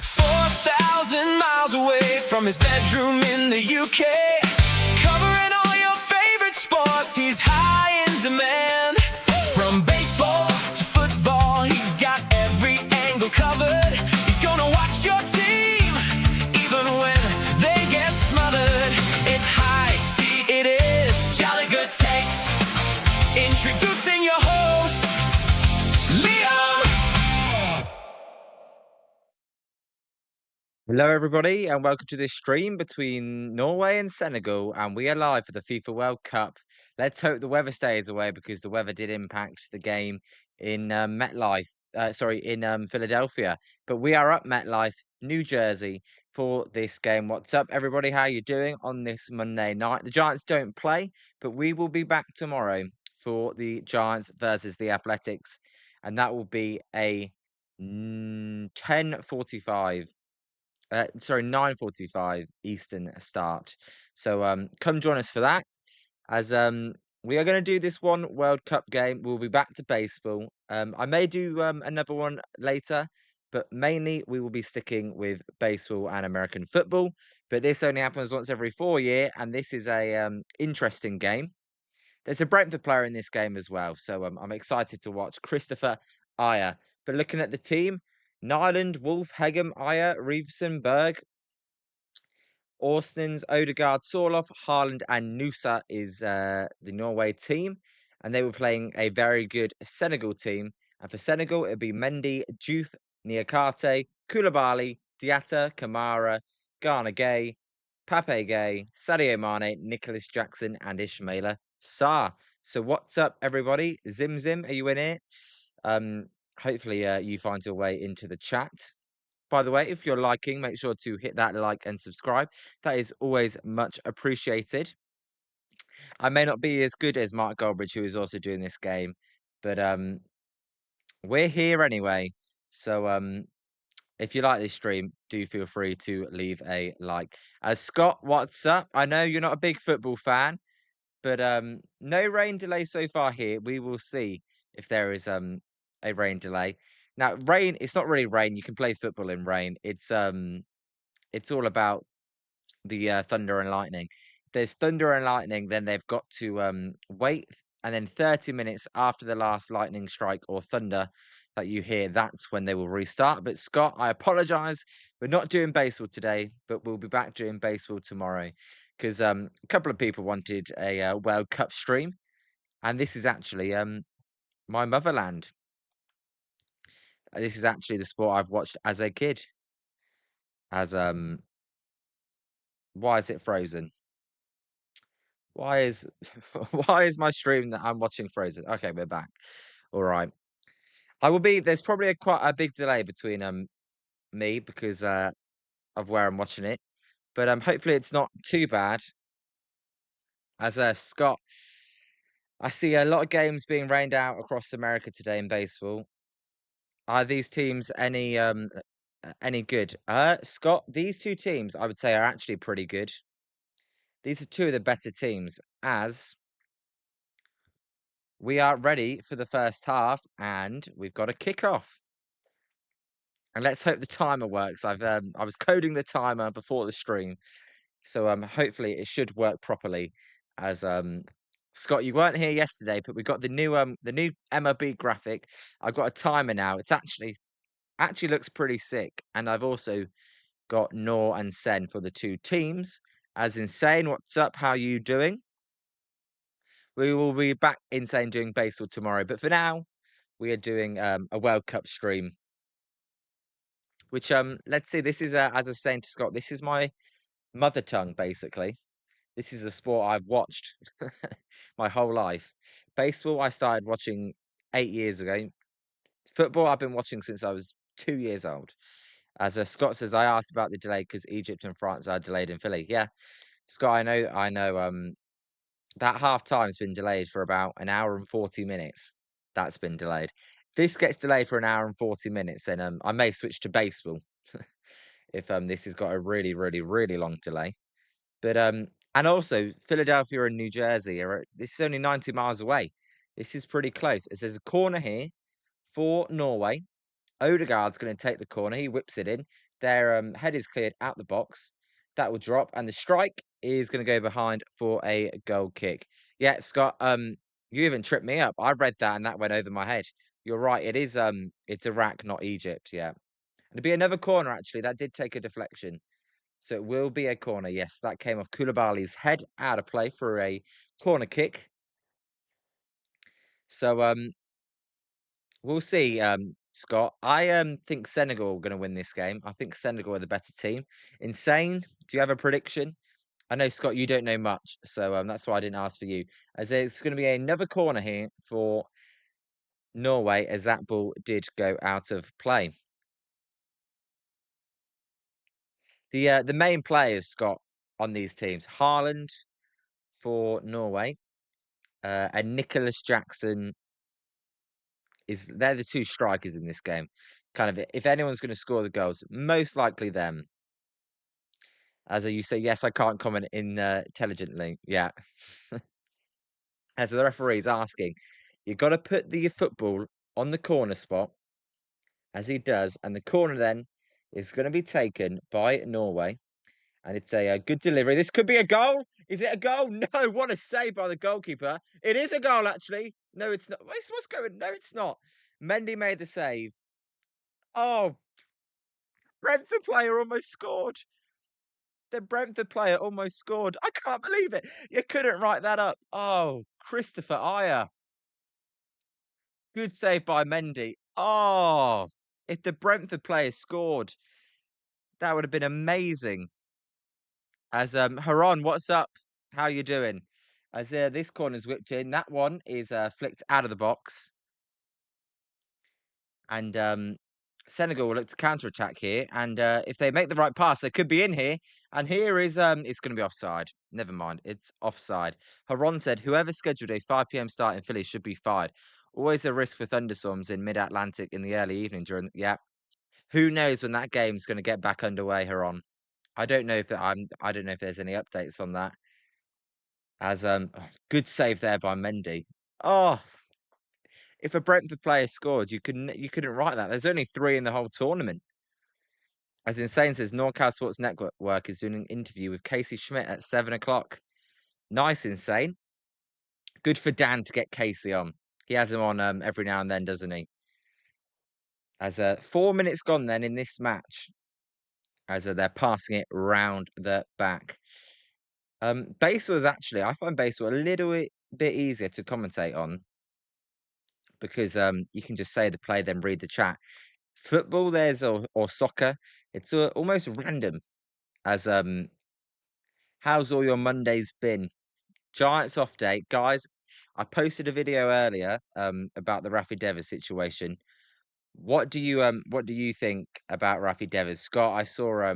4,000 miles away from his bedroom in the UK, covering all your favorite sports, he's high in demand. From baseball to football, he's got every angle covered. He's gonna watch your team, even when they get smothered. It's Heisty, it is Jolly Good Takes. Introducing your host, Liam. Hello, everybody, and welcome to this stream between Norway and Senegal. And we are live for the FIFA World Cup. Let's hope the weather stays away because the weather did impact the game in in Philadelphia. But we are up MetLife, New Jersey, for this game. What's up, everybody? How are you doing on this Monday night? The Giants don't play, but we will be back tomorrow for the Giants versus the Athletics, and that will be a 10:45. 9:45 Eastern start. So come join us for that. As we are going to do this one World Cup game. We'll be back to baseball. I may do another one later, but mainly we will be sticking with baseball and American football. But this only happens once every 4 years, and this is a interesting game. There's a Brentford player in this game as well, so I'm excited to watch Christopher Ayer. But looking at the team, Nyland, Wolf, Hegem, Ayer, Reeveson, Berg, Austins, Odegaard, Sorloth, Haaland, and Nusa is the Norway team. And they were playing a very good Senegal team. And for Senegal, it'd be Mendy, Diouf, Niakate, Koulibaly, Diatta, Kamara, Ghana Gay, Pape Gay, Sadio Mane, Nicholas Jackson, and Ismaila Sarr. So what's up, everybody? Zim Zim, are you in here? Hopefully you find your way into the chat. By the way, if you're liking, make sure to hit that like and subscribe. That is always much appreciated. I may not be as good as Mark Goldbridge, who is also doing this game, but we're here anyway. So if you like this stream, do feel free to leave a like. Scott, what's up? I know you're not a big football fan, but no rain delay so far here. We will see if there is a rain delay. Now, rain, it's not really rain. You can play football in rain. It's all about the thunder and lightning. If there's thunder and lightning, then they've got to wait, and then 30 minutes after the last lightning strike or thunder that you hear, that's when they will restart. But Scott, I apologize. We're not doing baseball today, but we'll be back doing baseball tomorrow because a couple of people wanted a World Cup stream, and this is actually my motherland. This is actually the sport I've watched as a kid. As Why is it frozen? Why is why is my stream that I'm watching frozen? Okay, we're back. All right. There's probably quite a big delay between me because of where I'm watching it. But hopefully it's not too bad. As Scott, I see a lot of games being rained out across America today in baseball. Are these teams any good? Scott, these two teams I would say are actually pretty good. These are two of the better teams as we are ready for the first half, and we've got a kickoff. And let's hope the timer works. I was coding the timer before the stream, so hopefully it should work properly. As Scott, you weren't here yesterday, but we got the new MLB graphic. I've got a timer now. It's actually looks pretty sick, and I've also got Nor and Sen for the two teams. As Insane, what's up? How are you doing? We will be back Insane doing baseball tomorrow, but for now, we are doing a World Cup stream. Which let's see. This is as I was saying to Scott, this is my mother tongue basically. This is a sport I've watched my whole life. Baseball, I started watching 8 years ago. Football, I've been watching since I was 2 years old. As Scott says, I asked about the delay because Egypt and France are delayed in Philly. Yeah, Scott, I know. That half time's been delayed for about an hour and 40 minutes. That's been delayed. This gets delayed for an hour and 40 minutes, then I may switch to baseball if this has got a really, really, really long delay. But and also Philadelphia and New Jersey this is only 90 miles away. This is pretty close. As there's a corner here for Norway. Odegaard's going to take the corner. He whips it in. Their head is cleared out the box. That will drop, and the strike is going to go behind for a goal kick. Yeah, Scott. You even tripped me up. I read that, and that went over my head. You're right. It is. It's Iraq, not Egypt. Yeah. It'll be another corner. Actually, that did take a deflection, so it will be a corner. Yes, that came off Koulibaly's head out of play for a corner kick. So we'll see, Scott. I think Senegal are going to win this game. I think Senegal are the better team. Insane. Do you have a prediction? I know, Scott, you don't know much, so that's why I didn't ask for you. As it's going to be another corner here for Norway, as that ball did go out of play. The main players, Scott, on these teams: Haaland for Norway, and Nicholas Jackson is. They're the two strikers in this game. Kind of, if anyone's going to score the goals, most likely them. As you say, yes, I can't comment in intelligently. Yeah. As the referee's asking, you've got to put the football on the corner spot, as he does, and the corner then is going to be taken by Norway, and it's a good delivery. This could be a goal. Is it a goal? No. What a save by the goalkeeper. It is a goal, actually. No, it's not. What's going? No, it's not. Mendy made the save. Oh, Brentford player almost scored. The Brentford player almost scored. I can't believe it. You couldn't write that up. Oh, Christopher Ayer. Good save by Mendy. Oh, if the Brentford player scored, that would have been amazing. As Haron, what's up? How you doing? As this corner's whipped in, that one is flicked out of the box, and Senegal will look to counter attack here. And if they make the right pass, they could be in here. And here is it's going to be offside. Never mind, it's offside. Haron said, "Whoever scheduled a 5 p.m. start in Philly should be fired. Always a risk for thunderstorms in mid-Atlantic in the early evening during." Yeah, who knows when that game's going to get back underway, Haron? I don't know if that I don't know if there's any updates on that. As good save there by Mendy. Oh, if a Brentford player scored, you couldn't write that. There's only 3 in the whole tournament. As Insane says, Norcal Sports Network is doing an interview with Casey Schmidt at 7 o'clock. Nice, Insane. Good for Dan to get Casey on. He has him on every now and then, doesn't he? As 4 minutes gone then in this match, as they're passing it round the back. Basel is actually, I find Basel a little bit easier to commentate on because you can just say the play, then read the chat. Football, or soccer, it's almost random. As how's all your Mondays been? Giants off day, guys. I posted a video earlier about the Rafi Devers situation. What do you think about Rafi Devers? Scott, I saw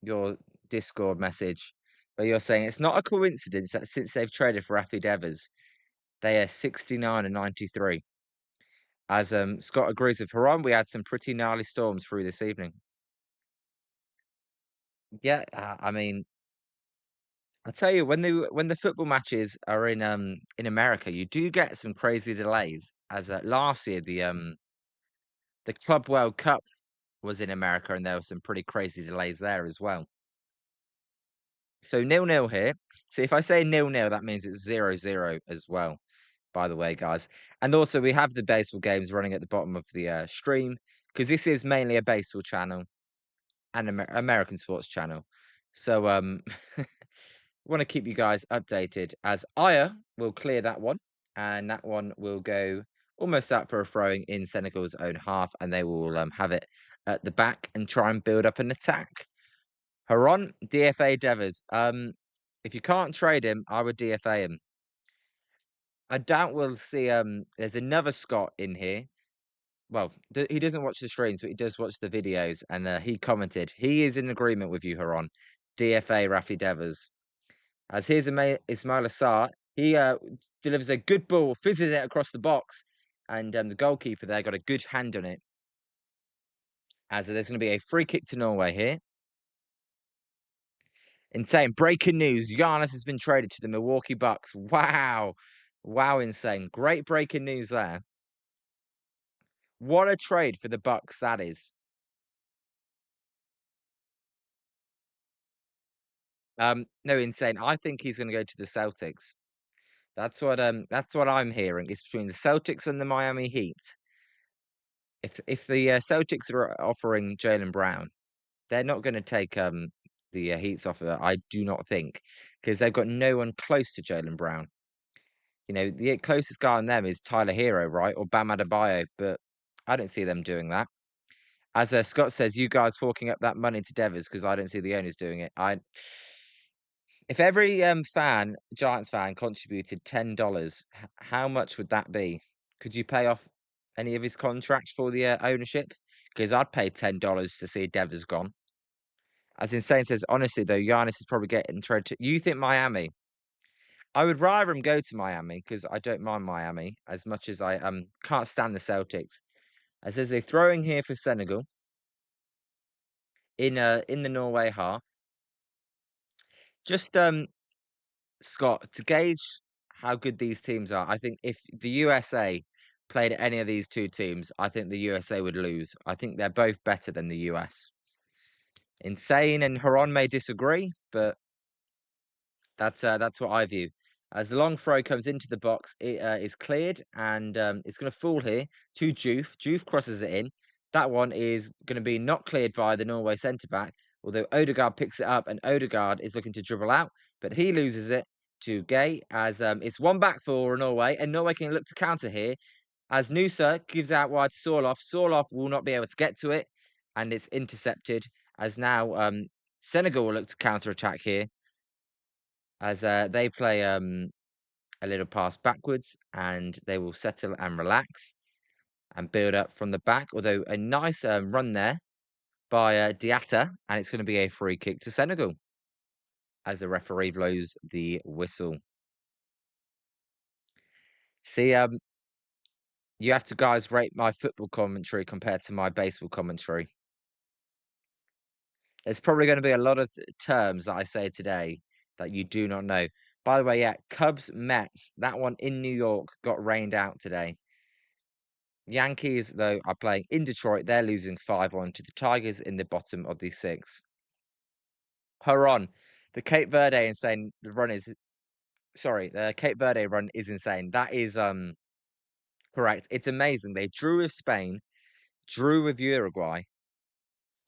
your Discord message where you're saying it's not a coincidence that since they've traded for Rafi Devers, they are 69 and 93. As Scott agrees with Haran, we had some pretty gnarly storms through this evening. Yeah, I mean, I tell you, when the football matches are in America, you do get some crazy delays. As last year, the Club World Cup was in America, and there were some pretty crazy delays there as well. So 0-0 here. So if I say 0-0, that means it's 0-0 as well. By the way, guys, and also we have the baseball games running at the bottom of the stream because this is mainly a baseball channel and American sports channel. So want to keep you guys updated as Aya will clear that one, and that one will go almost out for a throwing in Senegal's own half, and they will have it at the back and try and build up an attack. Haron, DFA Devers. If you can't trade him, I would DFA him. I doubt we'll see. There's another Scott in here. Well, he doesn't watch the streams, but he does watch the videos, and he commented he is in agreement with you, Haron. DFA Rafi Devers. As here's Ismail Assar, he delivers a good ball, fizzes it across the box, and the goalkeeper there got a good hand on it. As there's going to be a free kick to Norway here. Insane. Breaking news. Giannis has been traded to the Milwaukee Bucks. Wow. Wow, insane. Great breaking news there. What a trade for the Bucks that is. No, insane. I think he's gonna go to the Celtics. That's what I'm hearing. It's between the Celtics and the Miami Heat. If the Celtics are offering Jaylen Brown, they're not gonna take the Heat's offer. I do not think because they've got no one close to Jaylen Brown. You know, the closest guy on them is Tyler Hero, right, or Bam Adebayo, but I don't see them doing that. As Scott says, you guys forking up that money to Devers because I don't see the owners doing it. If every Giants fan contributed $10, how much would that be? Could you pay off any of his contract for the ownership? Because I'd pay $10 to see Devers gone. As Insane says, honestly though, Giannis is probably getting traded. You think Miami? I would rather him go to Miami because I don't mind Miami as much as I can't stand the Celtics. As there's a throwing here for Senegal in the Norway half. Just Scott, to gauge how good these teams are, I think if the USA played any of these two teams, I think the USA would lose. I think they're both better than the US. Insane and Haran may disagree, but that's what I view. As the long throw comes into the box, it is cleared and it's going to fall here to Juve. Juve crosses it in. That one is going to be not cleared by the Norway centre back, although Odegaard picks it up and Odegaard is looking to dribble out, but he loses it to Gay as it's one back for Norway, and Norway can look to counter here as Nusa gives out wide to Sorloth. Sorloth will not be able to get to it, and it's intercepted as now Senegal will look to counter attack here as they play a little pass backwards and they will settle and relax and build up from the back. Although a nice run there by Diatta, and it's going to be a free kick to Senegal as the referee blows the whistle. See, you have to guys rate my football commentary compared to my baseball commentary. There's probably going to be a lot of terms that I say today that you do not know. By the way, yeah, Cubs Mets, that one in New York got rained out today. Yankees, though, are playing in Detroit. They're losing 5-1 to the Tigers in the bottom of the sixth. Huron, the Cape Verde insane run is sorry, the Cape Verde run is insane. That is correct. It's amazing. They drew with Spain, drew with Uruguay,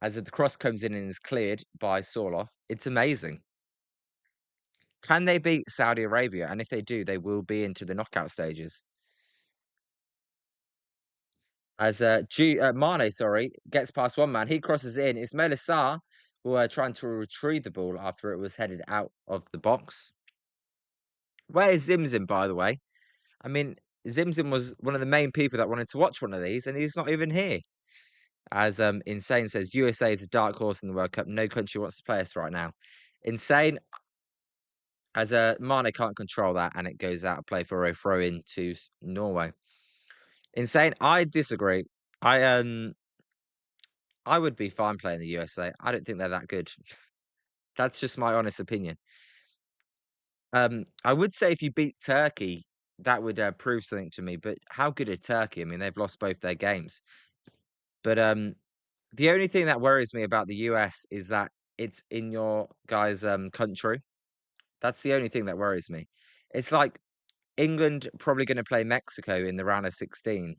as the cross comes in and is cleared by Sorloth. It's amazing. Can they beat Saudi Arabia? And if they do, they will be into the knockout stages. As Mane, sorry, gets past one man, he crosses in. Ismail Sarr were trying to retrieve the ball after it was headed out of the box. Where is Zimzim, by the way? I mean, Zimzim was one of the main people that wanted to watch one of these, and he's not even here. As Insane says, USA is a dark horse in the World Cup. No country wants to play us right now. Insane, as Mane can't control that, and it goes out of play for a throw in to Norway. Insane, I disagree. I would be fine playing the USA. I don't think they're that good. That's just my honest opinion. I would say if you beat Turkey, that would prove something to me. But how good are Turkey? I mean, they've lost both their games. But the only thing that worries me about the US is that it's in your guys' country. That's the only thing that worries me. It's like England probably going to play Mexico in the round of 16.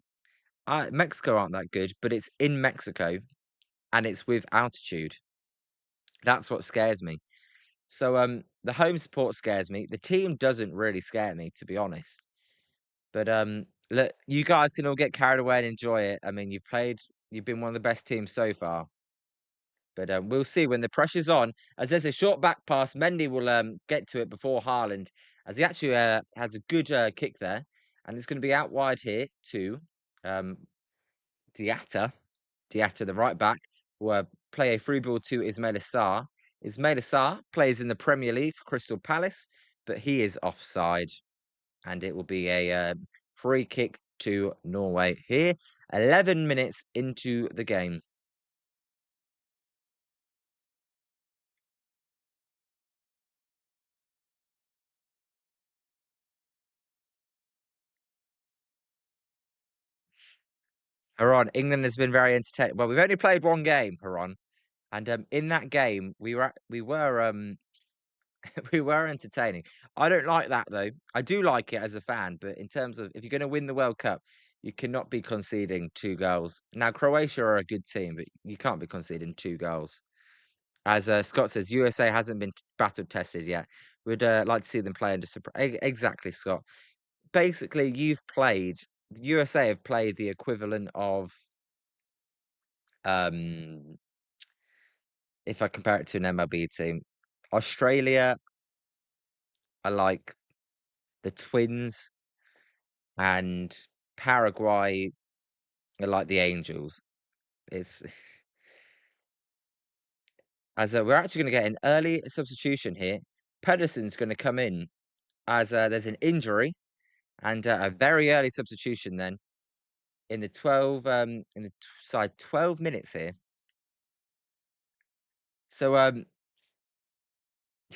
Mexico aren't that good, but it's in Mexico and it's with altitude. That's what scares me. So the home support scares me. The team doesn't really scare me, to be honest. But look, you guys can all get carried away and enjoy it. I mean, you've been one of the best teams so far. But we'll see when the pressure's on. As there's a short back pass, Mendy will get to it before Haaland, as he actually has a good kick there, and it's going to be out wide here to um, Diatta. Diatta, the right back, will play a free ball to Ismail Sarr. Ismail Sarr plays in the Premier League for Crystal Palace, but he is offside. And it will be a free kick to Norway here, 11 minutes into the game. Haran, England has been very entertaining. Well, we've only played one game, Haran, and in that game we were We were entertaining. I don't like that though. I do like it as a fan, but in terms of if you're going to win the World Cup, you cannot be conceding 2 goals. Now Croatia are a good team, but you can't be conceding 2 goals. As Scott says, USA hasn't been battle tested yet. We'd like to see them play under exactly, Scott. Basically, the USA have played the equivalent of um, if I compare it to an MLB team, Australia are like the Twins and Paraguay are like the Angels. It's as we're actually going to get an early substitution here. Pedersen's going to come in as there's an injury and a very early substitution then in the 12 in the side 12 minutes here. So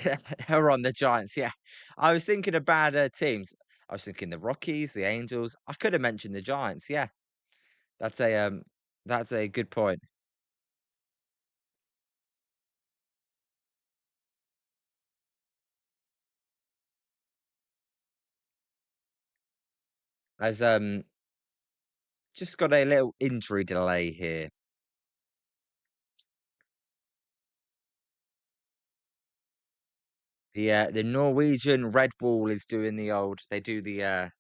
yeah, are on the Giants. Yeah, I was thinking of bad teams. I was thinking the Rockies, the Angels. I could have mentioned the Giants. Yeah, that's a um that's a good point. As just got a little injury delay here. The Norwegian Red Bull is doing the old. They do the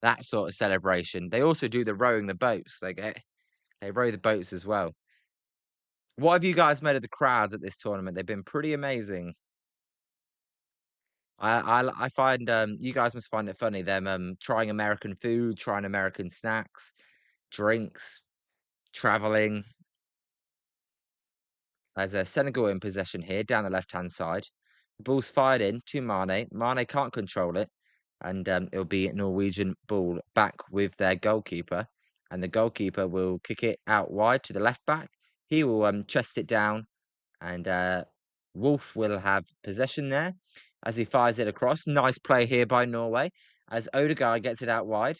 that sort of celebration. They also do the rowing the boats. They row the boats as well. What have you guys made of the crowds at this tournament? They've been pretty amazing. I find you guys must find it funny them trying American food, trying American snacks, drinks, traveling. There's a Senegal in possession here down the left hand side. The ball's fired in to Mane. Mane can't control it, and it'll be Norwegian ball back with their goalkeeper, and the goalkeeper will kick it out wide to the left back. He will chest it down, and Wolf will have possession there as he fires it across. Nice play here by Norway as Odegaard gets it out wide.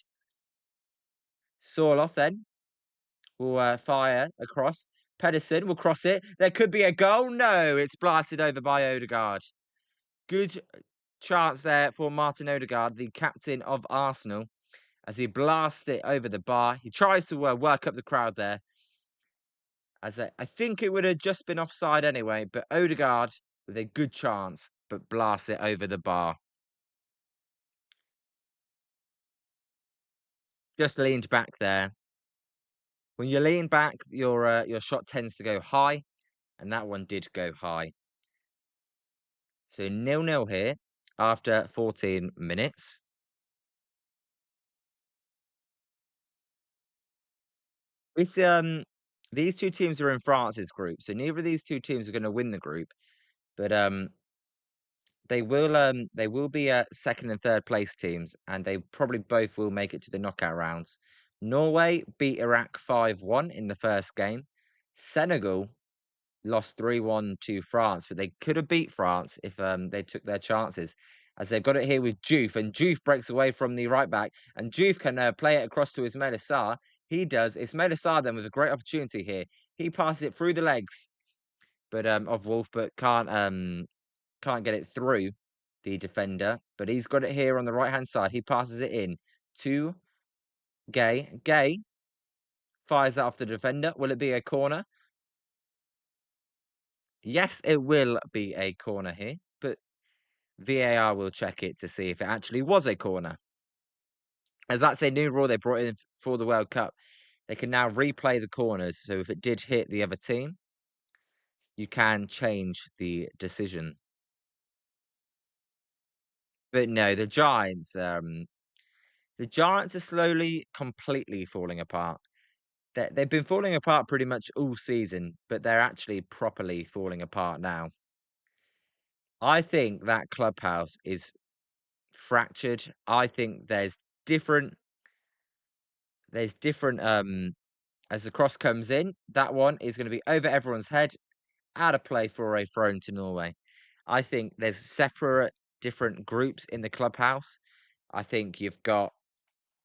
Sorloth then will fire across. Pedersen will cross it. There could be a goal. No, it's blasted over by Odegaard. Good chance there for Martin Odegaard, the captain of Arsenal, as he blasts it over the bar. He tries to work up the crowd there. I think it would have just been offside anyway, but Odegaard with a good chance, but blasts it over the bar. Just leaned back there. When you lean back, your shot tends to go high, and that one did go high. So 0-0 here after 14 minutes. This these two teams are in France's group, so neither of these two teams are going to win the group, but they will be second and third place teams, and they probably both will make it to the knockout rounds. Norway beat Iraq 5-1 in the first game. Senegal lost 3-1 to France, but they could have beat France if they took their chances. As they've got it here with Diouf, and Diouf breaks away from the right back, and Diouf can play it across to Ismail Assar. He does. Ismail Assar then with a great opportunity here. He passes it through the legs, but of Wolf, but can't get it through the defender. But he's got it here on the right hand side. He passes it in to Gay. Gay fires that off the defender. Will it be a corner? Yes, it will be a corner here, but VAR will check it to see if it actually was a corner. As that's a new rule they brought in for the World Cup. They can now replay the corners. So if it did hit the other team, you can change the decision. But no, the Giants are slowly, completely falling apart. They've been falling apart pretty much all season, but they're actually properly falling apart now. I think that clubhouse is fractured. I think different there's different as the cross comes in, that one is going to be over everyone's head, out of play for a throw to Norway. I think there's separate different groups in the clubhouse. I think you've got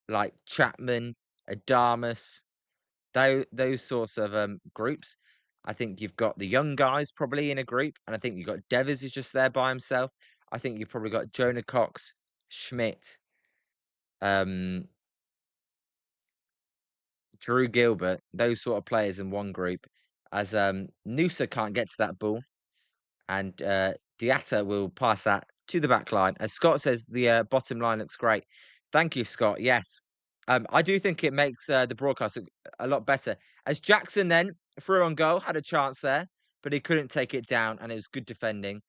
like Chapman, Adamus, those sorts of groups. I think you've got the young guys probably in a group, and I think you've got Devers who's just there by himself. I think you've probably got Jonah Cox, Schmidt, um, Drew Gilbert, those sort of players in one group. As Noosa can't get to that ball, and Diatta will pass that to the back line. As Scott says, the bottom line looks great. Thank you, Scott. Yes. I do think it makes the broadcast a lot better. As Jackson then threw on goal, had a chance there, but he couldn't take it down, and it was good defending.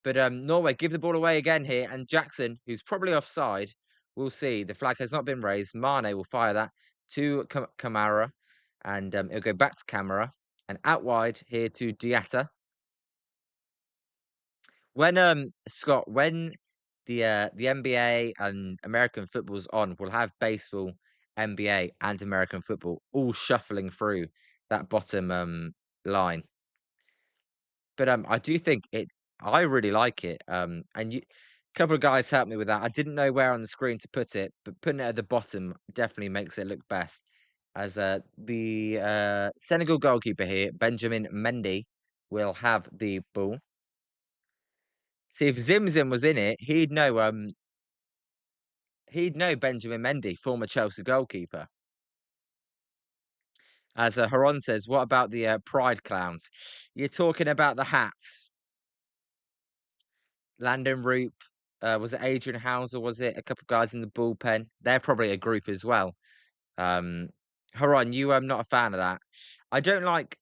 But Norway give the ball away again here, and Jackson, who's probably offside, we'll see. The flag has not been raised. Mane will fire that to Kamara, and it'll go back to Kamara, and out wide here to Diatta. When Scott, when the NBA and American football's on, we'll have baseball, NBA, and American football all shuffling through that bottom line. But I do think I really like it. And a couple of guys helped me with that. I didn't know where on the screen to put it, but putting it at the bottom definitely makes it look best. As the Senegal goalkeeper here, Benjamin Mendy, will have the ball. See, if Zimzim was in it, he'd know Benjamin Mendy, former Chelsea goalkeeper. As Haron says, what about the Pride clowns? You're talking about the hats. Landon Roop, was it Adrian Hauser? Was it a couple of guys in the bullpen? They're probably a group as well. Haron, you not a fan of that. I don't like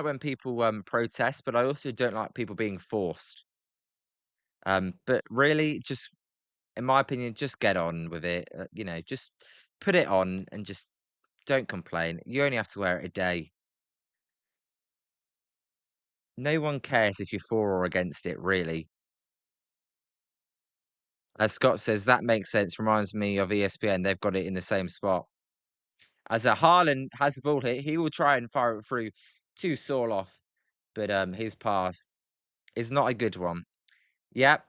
when people protest, but I also don't like people being forced. But really, just in my opinion, just get on with it. Just put it on and just don't complain. You only have to wear it a day. No one cares if you're for or against it, really. As Scott says, that makes sense. Reminds me of ESPN. They've got it in the same spot. As a Haaland has the ball here, he will try and fire it through to Sorloth, but his pass is not a good one. Yep.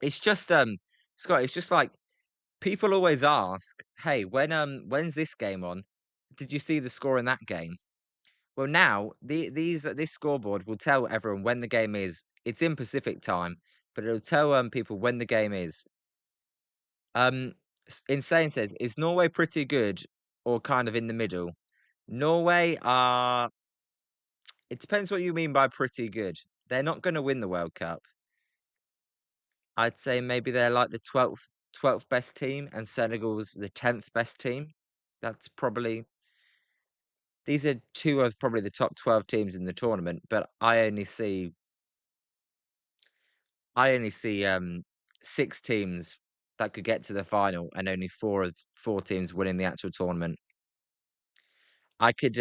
It's just Scott, it's just like people always ask, "Hey, when's this game on? Did you see the score in that game?" Well, now this scoreboard will tell everyone when the game is. It's in Pacific time, but it'll tell people when the game is. Um, Insane says, "Is Norway pretty good or kind of in the middle?" Norway are. It depends what you mean by pretty good. They're not going to win the World Cup. I'd say maybe they're like the 12th best team, and Senegal's the 10th best team. That's probably these are two of probably the top 12 teams in the tournament, but I only see 6 teams that could get to the final and only 4 teams winning the actual tournament. I could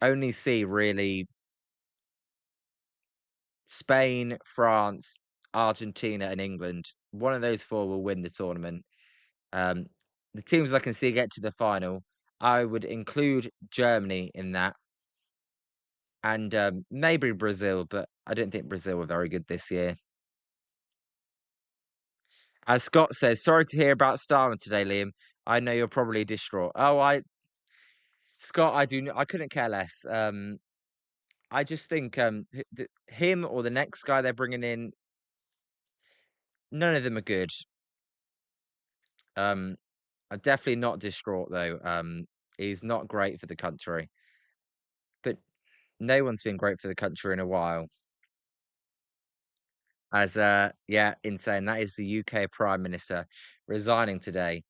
only see really Spain, France, Argentina, and England. One of those 4 will win the tournament. Um, the teams I can see get to the final, I would include Germany in that, and maybe Brazil, but I don't think Brazil were very good this year. As Scott says, sorry to hear about Starmer today, Liam. I know you're probably distraught. Scott, I couldn't care less. I just think him or the next guy they're bringing in, none of them are good. I'm definitely not distraught though. He's not great for the country, but no one's been great for the country in a while. As yeah, insane. That is the UK Prime Minister resigning today.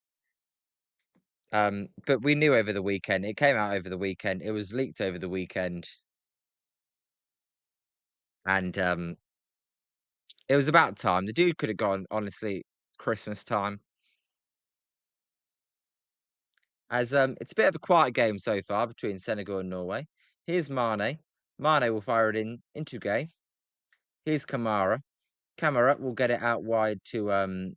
But we knew over the weekend. It came out over the weekend. It was leaked over the weekend, and it was about time. The dude could have gone, honestly, Christmas time. As it's a bit of a quiet game so far between Senegal and Norway. Here's Mane. Mane will fire it into Gay. Here's Kamara. Kamara will get it out wide to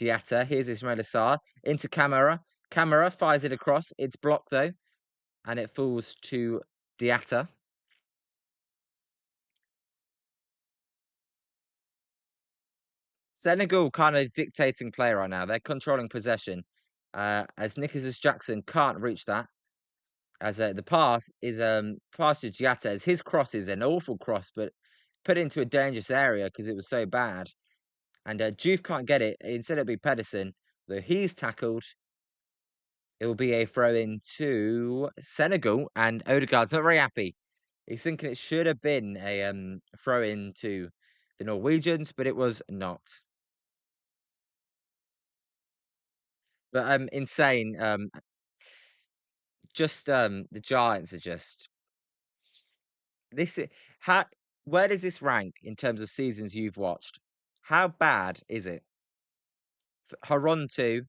Diatta. Here's Ismail Assar into Kamara. Kamara fires it across. It's blocked though, and it falls to Diatta. Senegal kind of dictating play right now. They're controlling possession. As Nicholas Jackson can't reach that. As the pass to Giatta as his cross is an awful cross, but put into a dangerous area because it was so bad. And Juve can't get it. Instead, it'll be Pedersen, though he's tackled. It will be a throw in to Senegal, and Odegaard's not very happy. He's thinking it should have been a throw in to the Norwegians, but it was not. But insane. Just the Giants are just this. How where does this rank in terms of seasons you've watched? How bad is it? Haron too.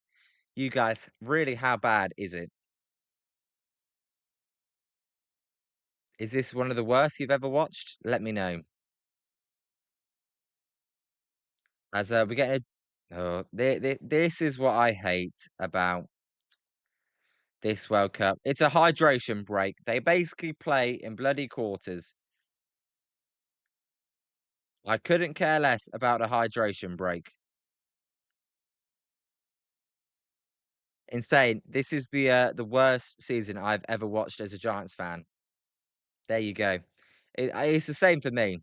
You guys, really, how bad is it? Is this one of the worst you've ever watched? Let me know. As we're getting this is what I hate about this World Cup. It's a hydration break. They basically play in bloody quarters. I couldn't care less about a hydration break. Insane. This is the worst season I've ever watched as a Giants fan. There you go. It's the same for me.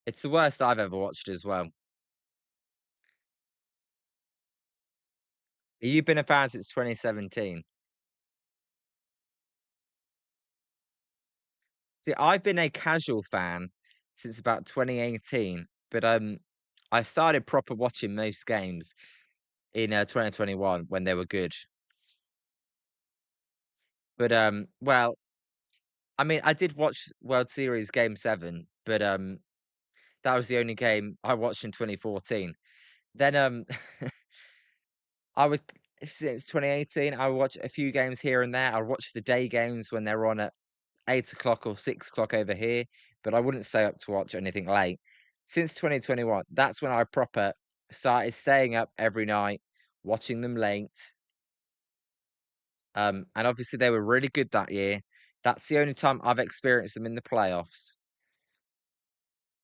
It's the worst I've ever watched as well. You've been a fan since 2017. See, I've been a casual fan since about 2018, but I started proper watching most games in 2021 when they were good. But well, I mean, I did watch World Series Game 7, but that was the only game I watched in 2014. Then I would since 2018, I would watch a few games here and there. I watch the day games when they're on at 8 o'clock or 6 o'clock over here, but I wouldn't stay up to watch anything late. Since 2021, that's when I proper started staying up every night, watching them late. And obviously they were really good that year. That's the only time I've experienced them in the playoffs.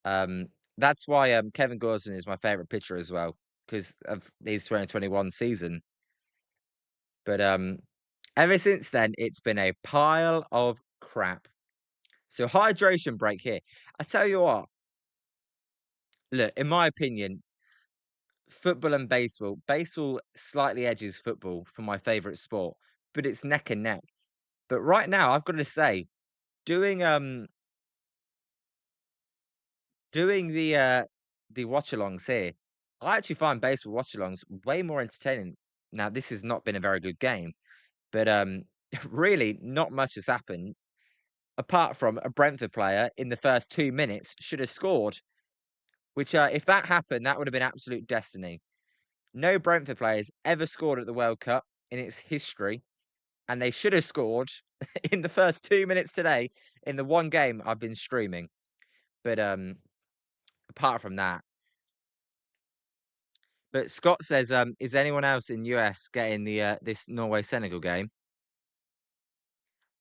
Um, that's why Kevin Gordon is my favorite pitcher as well because of his 2021 season. But ever since then, it's been a pile of crap. So hydration break here. I tell you what, look, in my opinion, football and baseball slightly edges football for my favorite sport, but it's neck and neck. But right now, I've got to say, doing doing the watch-alongs here, I actually find baseball watch-alongs way more entertaining. Now, this has not been a very good game, but really not much has happened apart from a Brentford player in the first 2 minutes should have scored. Which, if that happened, that would have been absolute destiny. No Brentford players ever scored at the World Cup in its history, and they should have scored in the first 2 minutes today in the one game I've been streaming. But apart from that, but Scott says, is anyone else in US getting the this Norway Senegal game?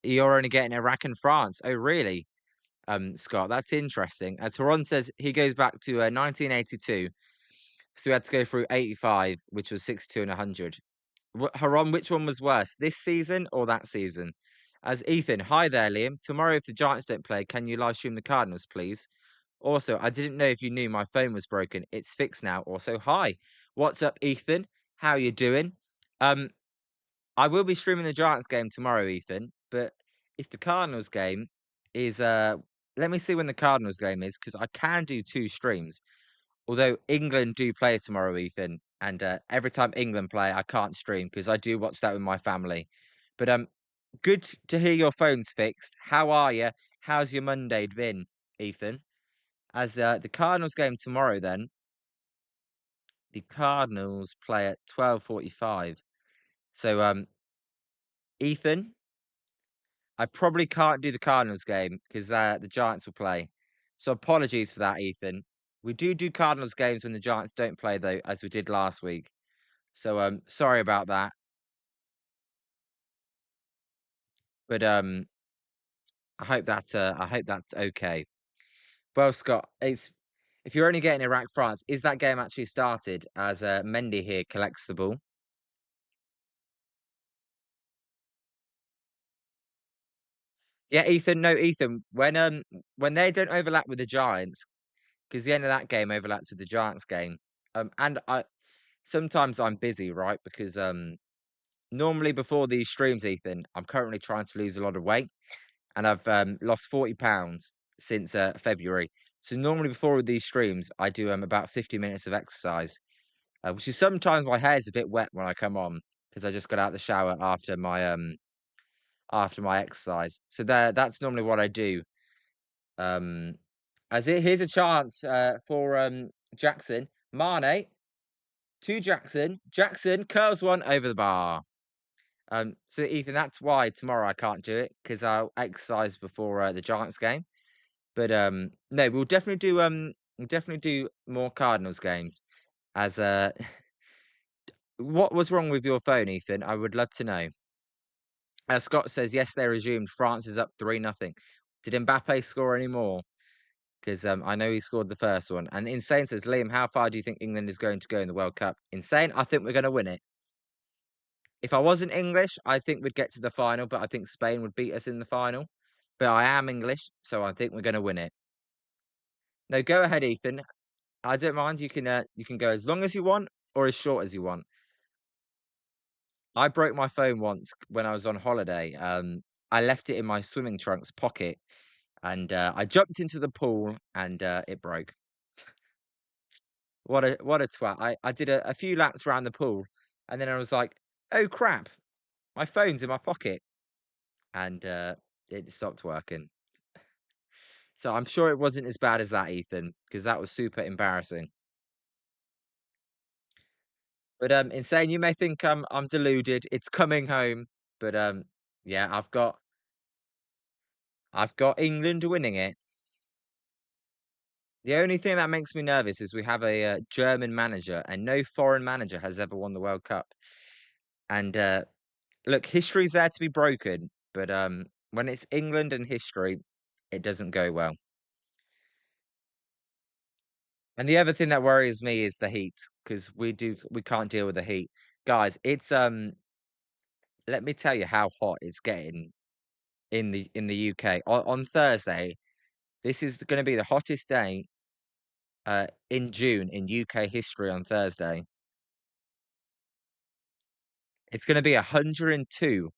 You're only getting Iraq and France. Oh, really? Scott, that's interesting. As Haron says, he goes back to 1982. So we had to go through 85, which was 62 and 100. Haron, which one was worse, this season or that season? As Ethan, hi there, Liam. Tomorrow, if the Giants don't play, can you live stream the Cardinals, please? Also, I didn't know if you knew my phone was broken. It's fixed now. Also, hi. What's up, Ethan? How you doing? Um, I will be streaming the Giants game tomorrow, Ethan. But if the Cardinals game is let me see when the Cardinals game is because I can do two streams. Although England do play tomorrow, Ethan, and every time England play, I can't stream because I do watch that with my family. But good to hear your phone's fixed. How are you? How's your Monday been, Ethan? As the Cardinals game tomorrow, then the Cardinals play at 12:45. So Ethan, I probably can't do the Cardinals game because the Giants will play. So apologies for that, Ethan. We do Cardinals games when the Giants don't play though, as we did last week. So sorry about that. But I hope that's okay. Well, Scott, it's if you're only getting Iraq France, is that game actually started as Mendy here collects the ball? Yeah, Ethan. No, Ethan. When they don't overlap with the Giants, because the end of that game overlaps with the Giants game. And I sometimes I'm busy, right? Because normally before these streams, Ethan, I'm currently trying to lose a lot of weight, and I've lost 40 pounds since February. So normally before these streams, I do about 50 minutes of exercise, which is sometimes my hair's a bit wet when I come on because I just got out the shower after my exercise. So that's normally what I do. Um, here's a chance for Jackson Mane to Jackson. Jackson curls one over the bar. So Ethan, that's why tomorrow I can't do it because I'll exercise before the Giants game. But no, we'll definitely do more Cardinals games. As what was wrong with your phone, Ethan? I would love to know. Scott says yes, they resumed. France is up 3-0. Did Mbappe score any more? Because I know he scored the first one. And Insane says, Liam, how far do you think England is going to go in the World Cup? Insane, I think we're going to win it. If I wasn't English, I think we'd get to the final, but I think Spain would beat us in the final. But I am English, so I think we're going to win it. No, go ahead, Ethan. I don't mind. You can go as long as you want or as short as you want. I broke my phone once when I was on holiday. I left it in my swimming trunks pocket, and I jumped into the pool, and it broke. What a twat! I did a few laps around the pool, and then I was like, "Oh crap, my phone's in my pocket," and it stopped working. So I'm sure it wasn't as bad as that, Ethan, because that was super embarrassing. But Insane, you may think I'm deluded. It's coming home, but yeah, I've got England winning it. The only thing that makes me nervous is we have a German manager, and no foreign manager has ever won the World Cup. And look, history's there to be broken, but when it's England and history, it doesn't go well. And the other thing that worries me is the heat, because we can't deal with the heat. Guys, it's let me tell you how hot it's getting in the UK. On Thursday, this is gonna be the hottest day in June in UK history on Thursday. It's gonna be 102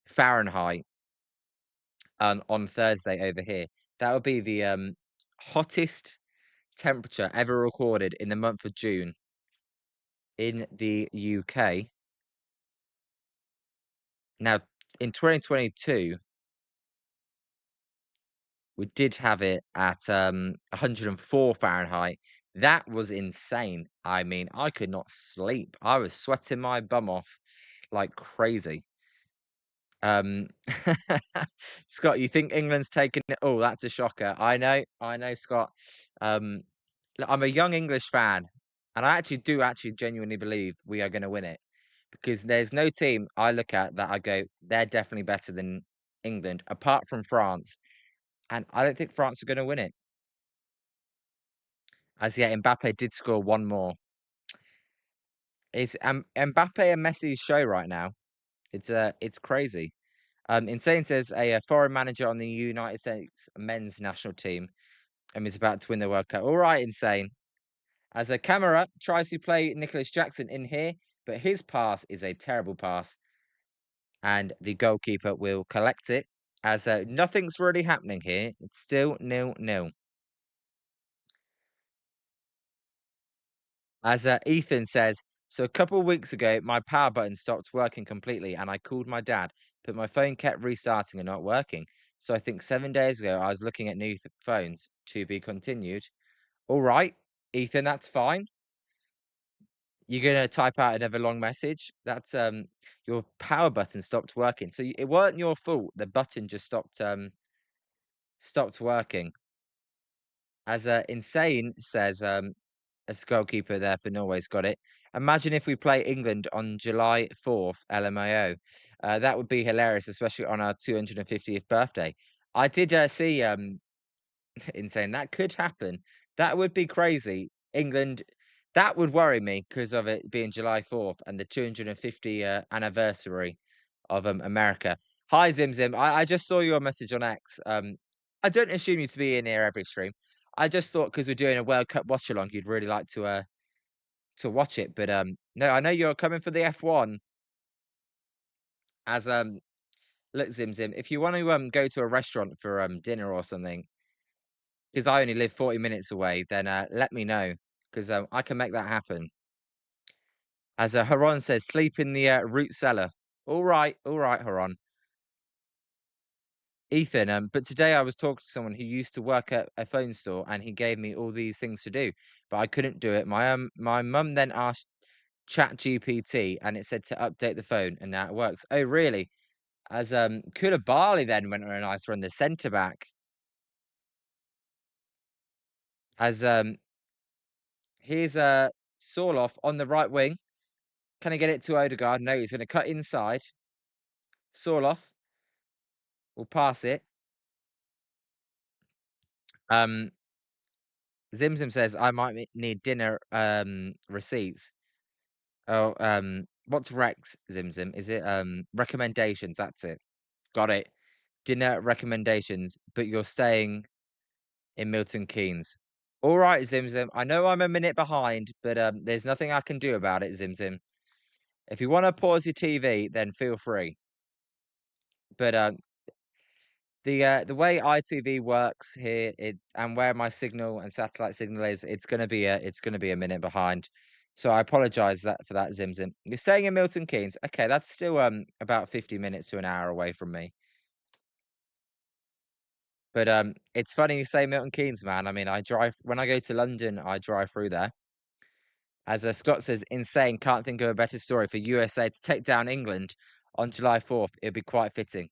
Fahrenheit on Thursday over here. That would be the hottest temperature ever recorded in the month of June in the UK. Now, in 2022, we did have it at 104 Fahrenheit. That was insane. I mean, I could not sleep. I was sweating my bum off like crazy. Um, Scott, you think England's taking it? Oh, that's a shocker. I know, Scott. Um, look, I'm a young English fan, and I actually do actually genuinely believe we are going to win it because there's no team I look at that I go, they're definitely better than England, apart from France. And I don't think France are going to win it. As yet, Mbappe did score one more. It's Mbappe and Messi's show right now. It's crazy. Insane says a foreign manager on the United States men's national team is about to win the World Cup. All right, Insane. As a camera tries to play Nicholas Jackson in here, but his pass is a terrible pass, and the goalkeeper will collect it. As nothing's really happening here. It's still 0-0. As Ethan says, so a couple of weeks ago, my power button stopped working completely, and I called my dad, but my phone kept restarting and not working. So I think 7 days ago, I was looking at new phones. To be continued. All right, Ethan, that's fine. You're gonna type out another long message. That's your power button stopped working. So it weren't your fault. The button just stopped working. As Insane says, as the goalkeeper there for Norway's got it. Imagine if we play England on July 4th, LMAO. That would be hilarious, especially on our 250th birthday. I did see Insane. That could happen. That would be crazy. England, that would worry me because of it being July 4th and the 250 anniversary of America. Hi, Zim Zim. I just saw your message on X. I don't assume you to be in here every stream. I just thought because 'cause we're doing a World Cup watch along, you'd really like to watch it. But no, I know you're coming for the F1 as look, Zim Zim, if you want to go to a restaurant for dinner or something, because I only live 40 minutes away, then let me know because I can make that happen. As Haron says, sleep in the root cellar. All right, Haron. Ethan, but today I was talking to someone who used to work at a phone store and he gave me all these things to do, but I couldn't do it. My mum then asked Chat GPT and it said to update the phone and now it works. Oh really? As Koulibaly then went on a nice run, the centre back. As here's Sorloth on the right wing. Can I get it to Odegaard? No, he's gonna cut inside. Sorloth will pass it. Um Zimzim says I might need dinner receipts. Oh, what's Rex, Zimzim? Is it, recommendations? That's it. Got it. Dinner recommendations, but you're staying in Milton Keynes. All right, Zimzim. I know I'm a minute behind, but, there's nothing I can do about it, Zimzim. If you wanna pause your TV, then feel free. But, the way ITV works here, it and where my signal and satellite signal is, it's gonna be a minute behind. So I apologize for that, Zimzim. You're staying in Milton Keynes. Okay, that's still about 50 minutes to an hour away from me. But it's funny you say Milton Keynes, man. I mean, I drive when I go to London, I drive through there. As Scott says, insane. Can't think of a better story for USA to take down England on July 4th. It'd be quite fitting.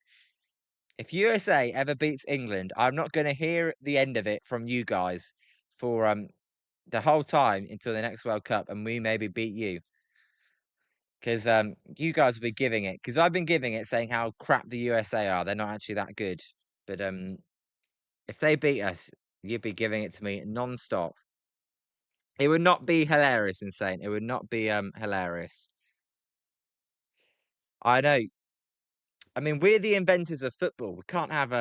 If USA ever beats England, I'm not gonna hear the end of it from you guys for, the whole time until the next World Cup, and we maybe beat you, because you guys will be giving it. Because 'cause I've been giving it saying how crap the USA are, they're not actually that good, but, if they beat us, you'd be giving it to me non-stop. It would not be hilarious, Insane, it would not be, hilarious. I know. I mean, we're the inventors of football, we can't have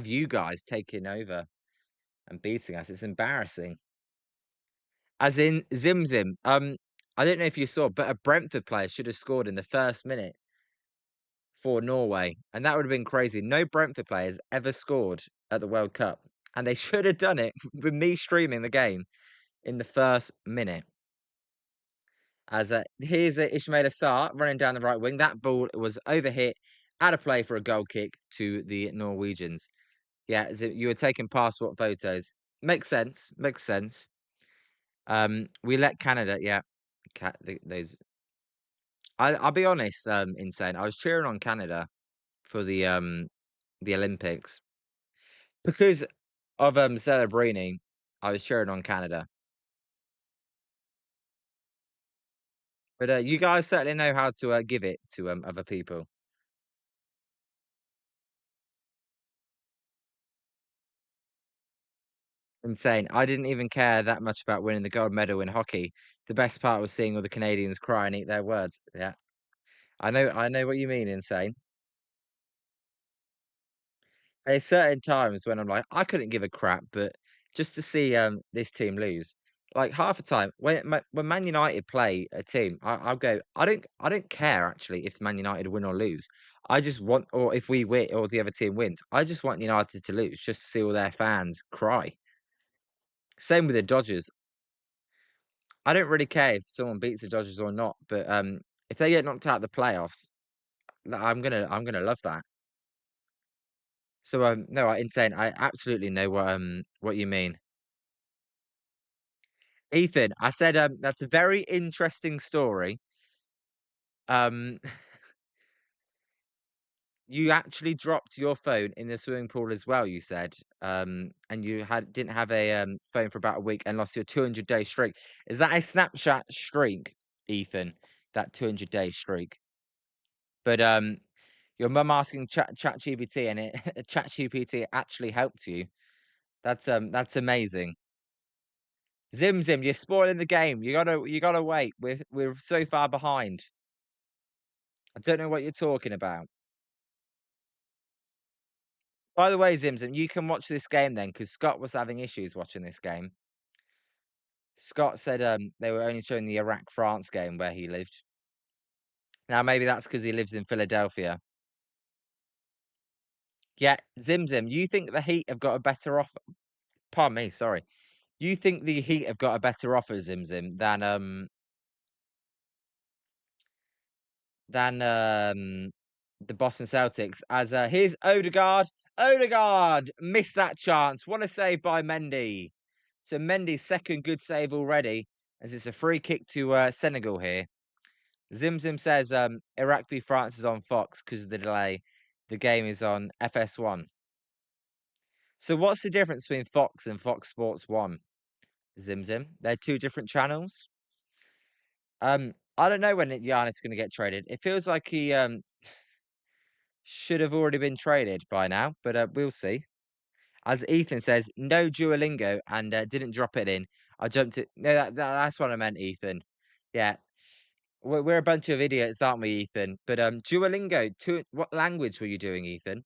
you guys taking over and beating us, it's embarrassing. As in Zim Zim, I don't know if you saw, but a Brentford player should have scored in the first minute for Norway, and that would have been crazy. No Brentford players ever scored at the World Cup, and they should have done it with me streaming the game in the first minute. As here's Ismail Assar running down the right wing. That ball was overhit, out of play for a goal kick to the Norwegians. Yeah, as you were taking passport photos. Makes sense. Makes sense. We let Canada. Yeah, those. I'll be honest. Insane. I was cheering on Canada for the Olympics because of Celebrini. I was cheering on Canada, but you guys certainly know how to give it to other people. Insane. I didn't even care that much about winning the gold medal in hockey. The best part was seeing all the Canadians cry and eat their words. Yeah, I know what you mean. Insane. There's certain times when I'm like, I couldn't give a crap, but just to see this team lose, like half the time when Man United play a team, I'll go, I don't care actually if Man United win or lose. I just want, or if we win or the other team wins, I just want United to lose, just to see all their fans cry. Same with the Dodgers. I don't really care if someone beats the Dodgers or not, but if they get knocked out of the playoffs, I'm gonna love that. So no, insane. I absolutely know what you mean. Ethan, I said, that's a very interesting story. Um, you actually dropped your phone in the swimming pool as well, you said. And you didn't have a phone for about a week and lost your 200-day streak. Is that a Snapchat streak, Ethan? That 200-day streak. But your mum asking ChatGPT and it ChatGPT actually helped you. That's amazing. Zim Zim, you're spoiling the game. You gotta wait. We're so far behind. I don't know what you're talking about. By the way, Zimzim, you can watch this game then, because Scott was having issues watching this game. Scott said they were only showing the Iraq-France game where he lived. Now maybe that's because he lives in Philadelphia. Yeah, Zimzim, you think the Heat have got a better offer? Pardon me, sorry. You think the Heat have got a better offer, Zimzim, than the Boston Celtics? As here's Odegaard. Odegaard missed that chance. What a save by Mendy. So Mendy's second good save already, as it's a free kick to Senegal here. Zimzim says Iraq v France is on Fox because of the delay. The game is on FS1. So what's the difference between Fox and Fox Sports 1? Zimzim. They're two different channels. I don't know when Giannis is going to get traded. It feels like he should have already been traded by now, but we'll see. As Ethan says, no Duolingo and didn't drop it in. I jumped it. No, that's what I meant, Ethan. Yeah, we're a bunch of idiots, aren't we, Ethan? But Duolingo. What language were you doing, Ethan?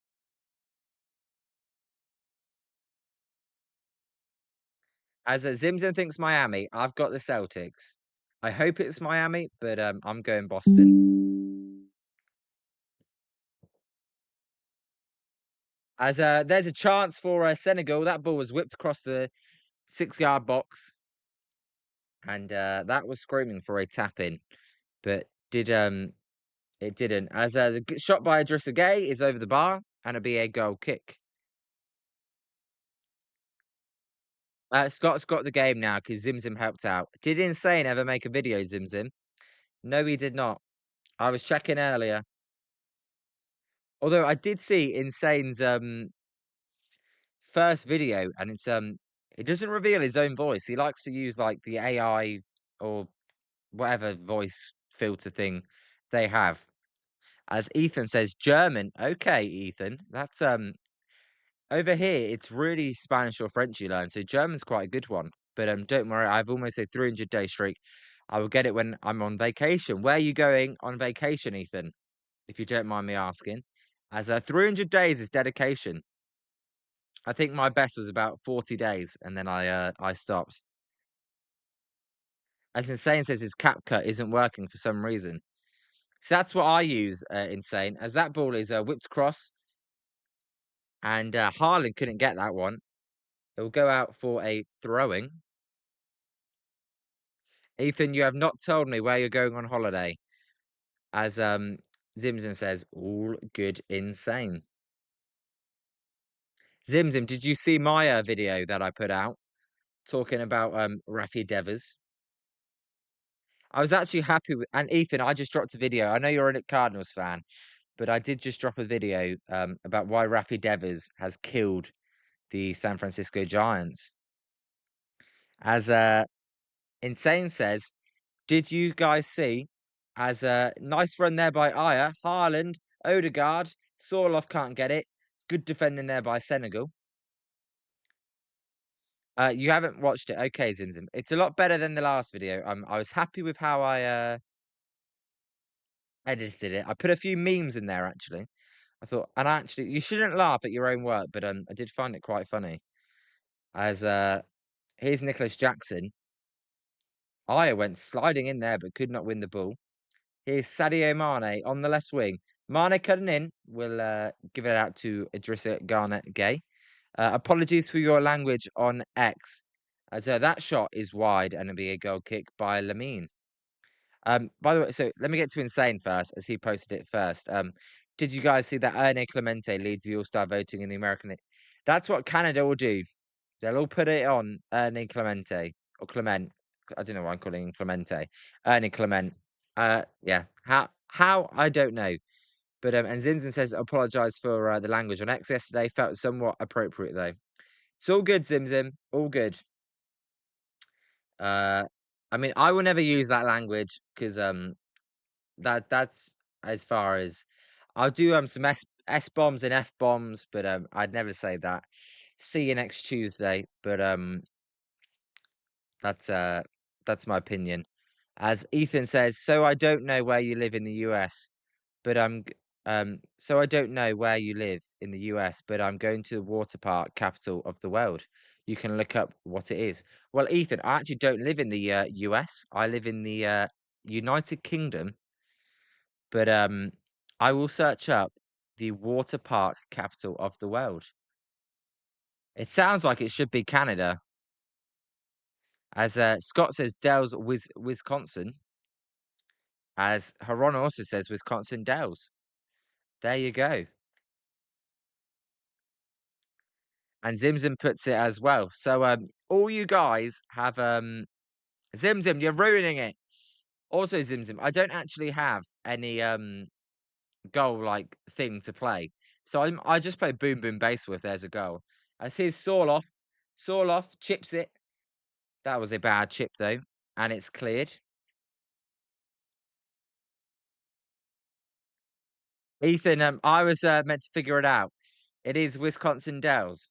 As Zimzim thinks Miami, I've got the Celtics. I hope it's Miami, but I'm going Boston. As there's a chance for Senegal. That ball was whipped across the 6-yard box, and that was screaming for a tap in, but it didn't. As the shot by Idrissa Gay is over the bar, and it'll be a goal kick. Scott's got the game now because Zimzim helped out. Did Insane ever make a video, Zimzim? No, he did not. I was checking earlier. Although I did see Insane's first video, and it doesn't reveal his own voice. He likes to use like the AI or whatever voice filter thing they have. As Ethan says, German. Okay, Ethan. That's over here, it's really Spanish or French you learn. So German's quite a good one. But don't worry, I've almost a 300-day streak. I will get it when I'm on vacation. Where are you going on vacation, Ethan? If you don't mind me asking. As 300 days is dedication. I think my best was about 40 days, and then I stopped. As Insane says, his cap cut isn't working for some reason. So that's what I use, Insane. As that ball is whipped across, and Haaland couldn't get that one. It will go out for a throwing. Ethan, you have not told me where you're going on holiday. As Zimzim says, all good, Insane. Zimzim, did you see my video that I put out talking about Rafi Devers? I was actually happy with, and Ethan, I just dropped a video. I know you're a Cardinals fan, but I did just drop a video about why Rafi Devers has killed the San Francisco Giants. As Insane says, did you guys see as a nice run there by Aya, Haaland, Odegaard, Sorloth can't get it. Good defending there by Senegal. You haven't watched it. Okay, Zimzim. It's a lot better than the last video. I was happy with how I edited it. I put a few memes in there actually. I thought, and actually, you shouldn't laugh at your own work, but I did find it quite funny. As here's Nicholas Jackson. Aya went sliding in there, but could not win the ball. Here's Sadio Mane on the left wing. Mane cutting in. We'll give it out to Idrissa Garnett Gay. Apologies for your language on X. As that shot is wide and it'll be a goal kick by Lamine. By the way, so let me get to Insane first, as he posted it first. Did you guys see that Erne Clemente leads the All-Star voting in the American League? That's what Canada will do. They'll all put it on Erne Clemente or Clement. I don't know why I'm calling him Clemente. Erne Clement. Yeah. How I don't know. But and Zinzin says apologise for the language on X yesterday. Felt somewhat appropriate though. It's all good, Zimzim. All good. I mean, I will never use that language because that's as far as I'll do some S bombs and F bombs, but I'd never say that. See you next Tuesday. But that's my opinion. As Ethan says, so I don't know where you live in the US, but So I don't know where you live in the US, but I'm going to the water park capital of the world. You can look up what it is. Well, Ethan, I actually don't live in the US. I live in the United Kingdom, but I will search up the water park capital of the world. It sounds like it should be Canada, as Scott says Dells, Wisconsin, as Haron also says Wisconsin Dells. There you go. And Zimzim puts it as well. So all you guys have Zimzim, you're ruining it. Also, Zimzim, I don't actually have any goal like thing to play. So I just play boom boom base with there's a goal. As here's Sorloff. Sorloff chips it. That was a bad chip though. And it's cleared. Ethan, I was meant to figure it out. It is Wisconsin Dells.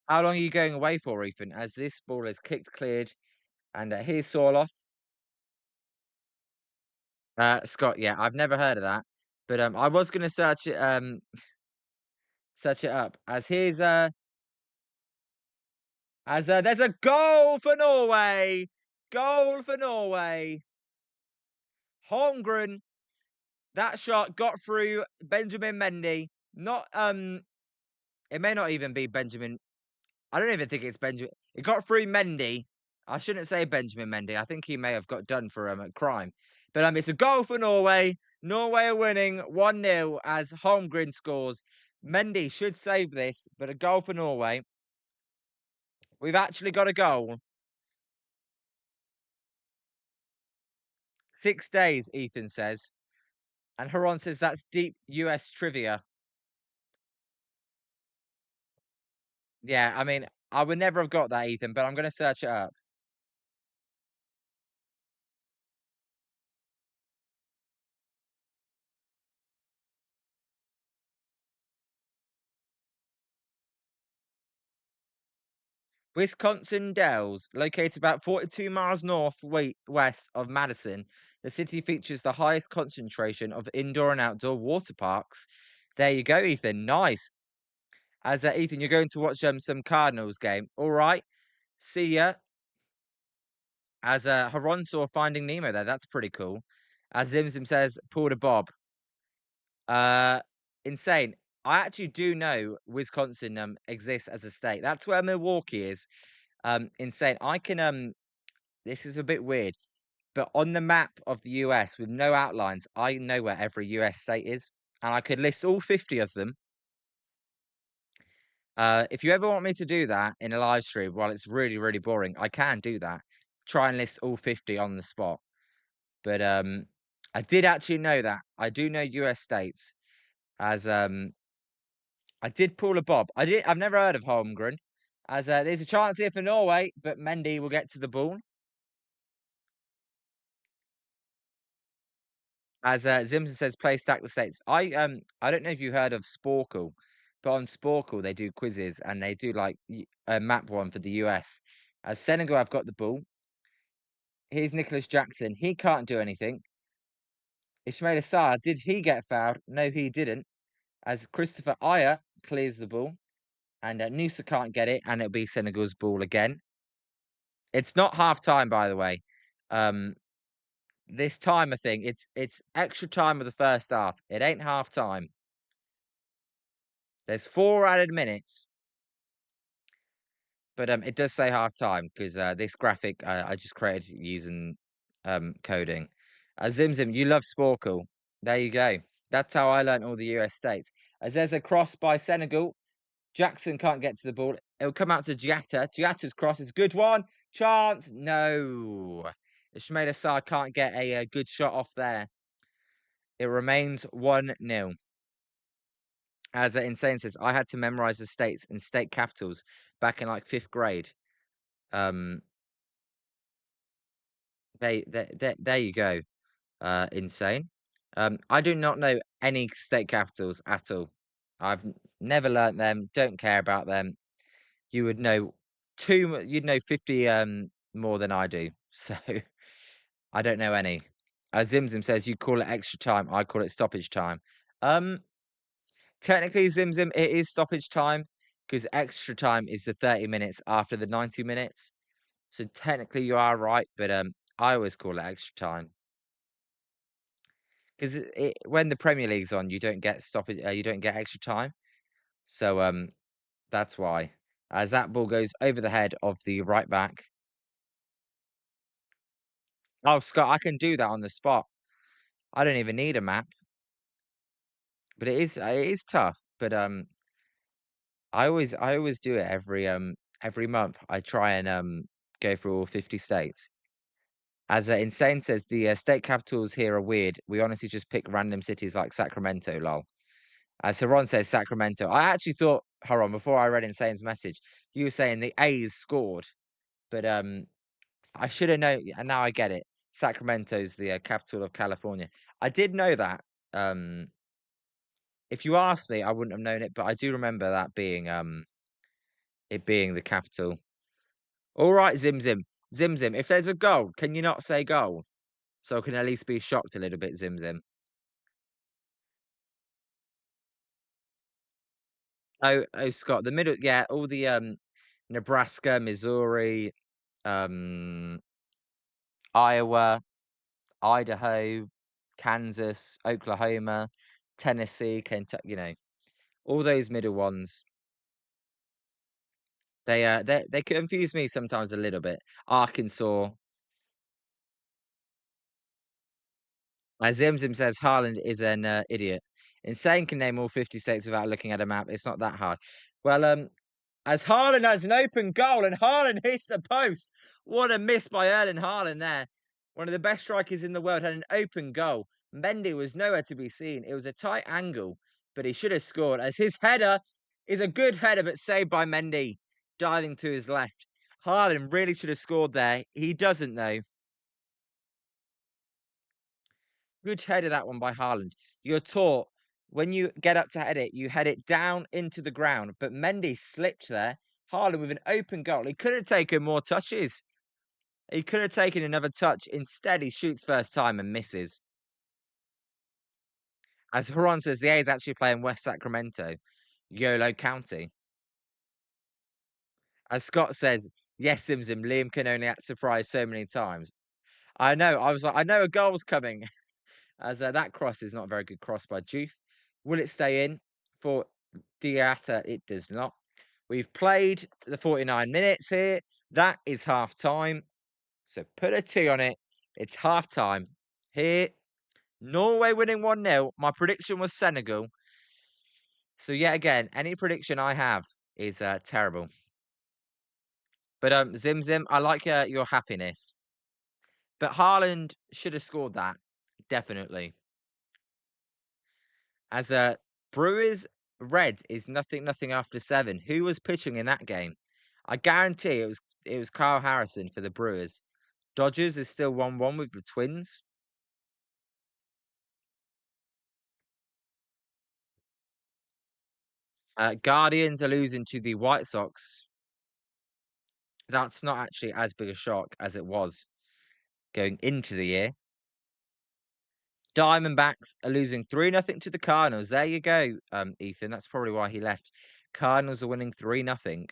How long are you going away for, Ethan? As this ball is kicked cleared. And here's Sorloff. Scott, yeah, I've never heard of that. But I was gonna search it up. There's a goal for Norway. Goal for Norway. Holmgren. That shot got through Benjamin Mendy. Not it may not even be Benjamin. I don't even think it's Benjamin. It got through Mendy. I shouldn't say Benjamin Mendy. I think he may have got done for a crime. But it's a goal for Norway. Norway are winning 1-0 as Holmgren scores. Mendy should save this, but a goal for Norway. We've actually got a goal. 6 days, Ethan says. And Haron says that's deep US trivia. Yeah, I mean, I would never have got that, Ethan, but I'm going to search it up. Wisconsin Dells, located about 42 miles west of Madison, the city features the highest concentration of indoor and outdoor water parks. There you go, Ethan. Nice. As Ethan, you're going to watch some Cardinals game. All right. See ya. As Haron saw Finding Nemo there. That's pretty cool. As Zimzim says, pull the bob. Uh, insane. I actually do know Wisconsin exists as a state. That's where Milwaukee is. Insane. I can this is a bit weird, but on the map of the US with no outlines, I know where every US state is, and I could list all 50 of them. If you ever want me to do that in a live stream while it's really, really boring, I can do that. Try and list all 50 on the spot. But I did actually know that. I do know US states as I did pull a bob. I've never heard of Holmgren. As there's a chance here for Norway, but Mendy will get to the ball. As Zimson says, play stack the states. I don't know if you heard of Sporkle, but on Sporkle they do quizzes and they do like a map one for the US. As Senegal have got the ball. Here's Nicholas Jackson. He can't do anything. Ismail Assar, did he get fouled? No, he didn't. As Christopher Ayer clears the ball. And Noosa can't get it, and it'll be Senegal's ball again. It's not half time, by the way. This timer thing, it's extra time of the first half. It ain't half time. There's 4 added minutes. But it does say half time because this graphic I just created using coding. Zimzim, you love Sporkle. There you go. That's how I learned all the US states. As there's a cross by Senegal, Jackson can't get to the ball. It'll come out to Giatta. Giatta's cross is a good one. Chance. No. Ishmael Assar can't get a good shot off there. It remains 1-0. As Insane says, I had to memorize the states and state capitals back in like 5th grade. There you go. Insane. I do not know any state capitals at all. I've never learnt them. Don't care about them. You would know you'd know 50 more than I do. So I don't know any. As Zimzim says, you call it extra time, I call it stoppage time. Um, Technically, Zimzim, it is stoppage time because extra time is the 30 minutes after the 90 minutes. So technically, you are right, but I always call it extra time because when the Premier League's on, you don't get stoppage, you don't get extra time. So that's why. As that ball goes over the head of the right back. Oh, Scott, I can do that on the spot. I don't even need a map, but it is tough. But I always do it every month. I try and go through all 50 states. As Insane says, the state capitals here are weird. We honestly just pick random cities like Sacramento, lol. As Haron says, Sacramento. I actually thought, Haron, before I read Insane's message, you were saying the A's scored, but I should have known, and now I get it. Sacramento's the capital of California. I did know that. Um, if you asked me, I wouldn't have known it, but I do remember that being it being the capital. All right, Zimzim. Zimzim, if there's a goal, can you not say goal? So I can at least be shocked a little bit, Zimzim. Oh, Scott, the middle, yeah, all the Nebraska, Missouri, um, Iowa, Idaho, Kansas, Oklahoma, Tennessee, Kentucky, all those middle ones. They confuse me sometimes a little bit. Arkansas. As Zimzim says, Haaland is an idiot. Insane can name all 50 states without looking at a map. It's not that hard. Well, as Haaland has an open goal and Haaland hits the post. What a miss by Erling Haaland there. One of the best strikers in the world had an open goal. Mendy was nowhere to be seen. It was a tight angle, but he should have scored as his header is a good header, but saved by Mendy, diving to his left. Haaland really should have scored there. He doesn't, though. Good header, that one by Haaland. You're taught when you get up to head it, you head it down into the ground. But Mendy slipped there. Haaland with an open goal. He could have taken more touches. He could have taken another touch. Instead, he shoots first time and misses. As Huron says, the A is actually playing West Sacramento, Yolo County. As Scott says, yes, Simsim, Liam can only act surprised so many times. I know. I was like, I know a goal's coming. As that cross is not a very good cross by Juve. Will it stay in for Diatta? It does not. We've played the 49 minutes here. That is half time. So put a T on it. It's half time. Here, Norway winning 1-0. My prediction was Senegal. So yet again, any prediction I have is terrible. But Zim Zim, I like your happiness. But Haaland should have scored that. Definitely. As Brewers red is nothing after 7. Who was pitching in that game? I guarantee it was Kyle Harrison for the Brewers. Dodgers is still 1-1 with the Twins. Guardians are losing to the White Sox. That's not actually as big a shock as it was going into the year. Diamondbacks are losing 3-0 to the Cardinals. There you go, Ethan. That's probably why he left. Cardinals are winning 3-0.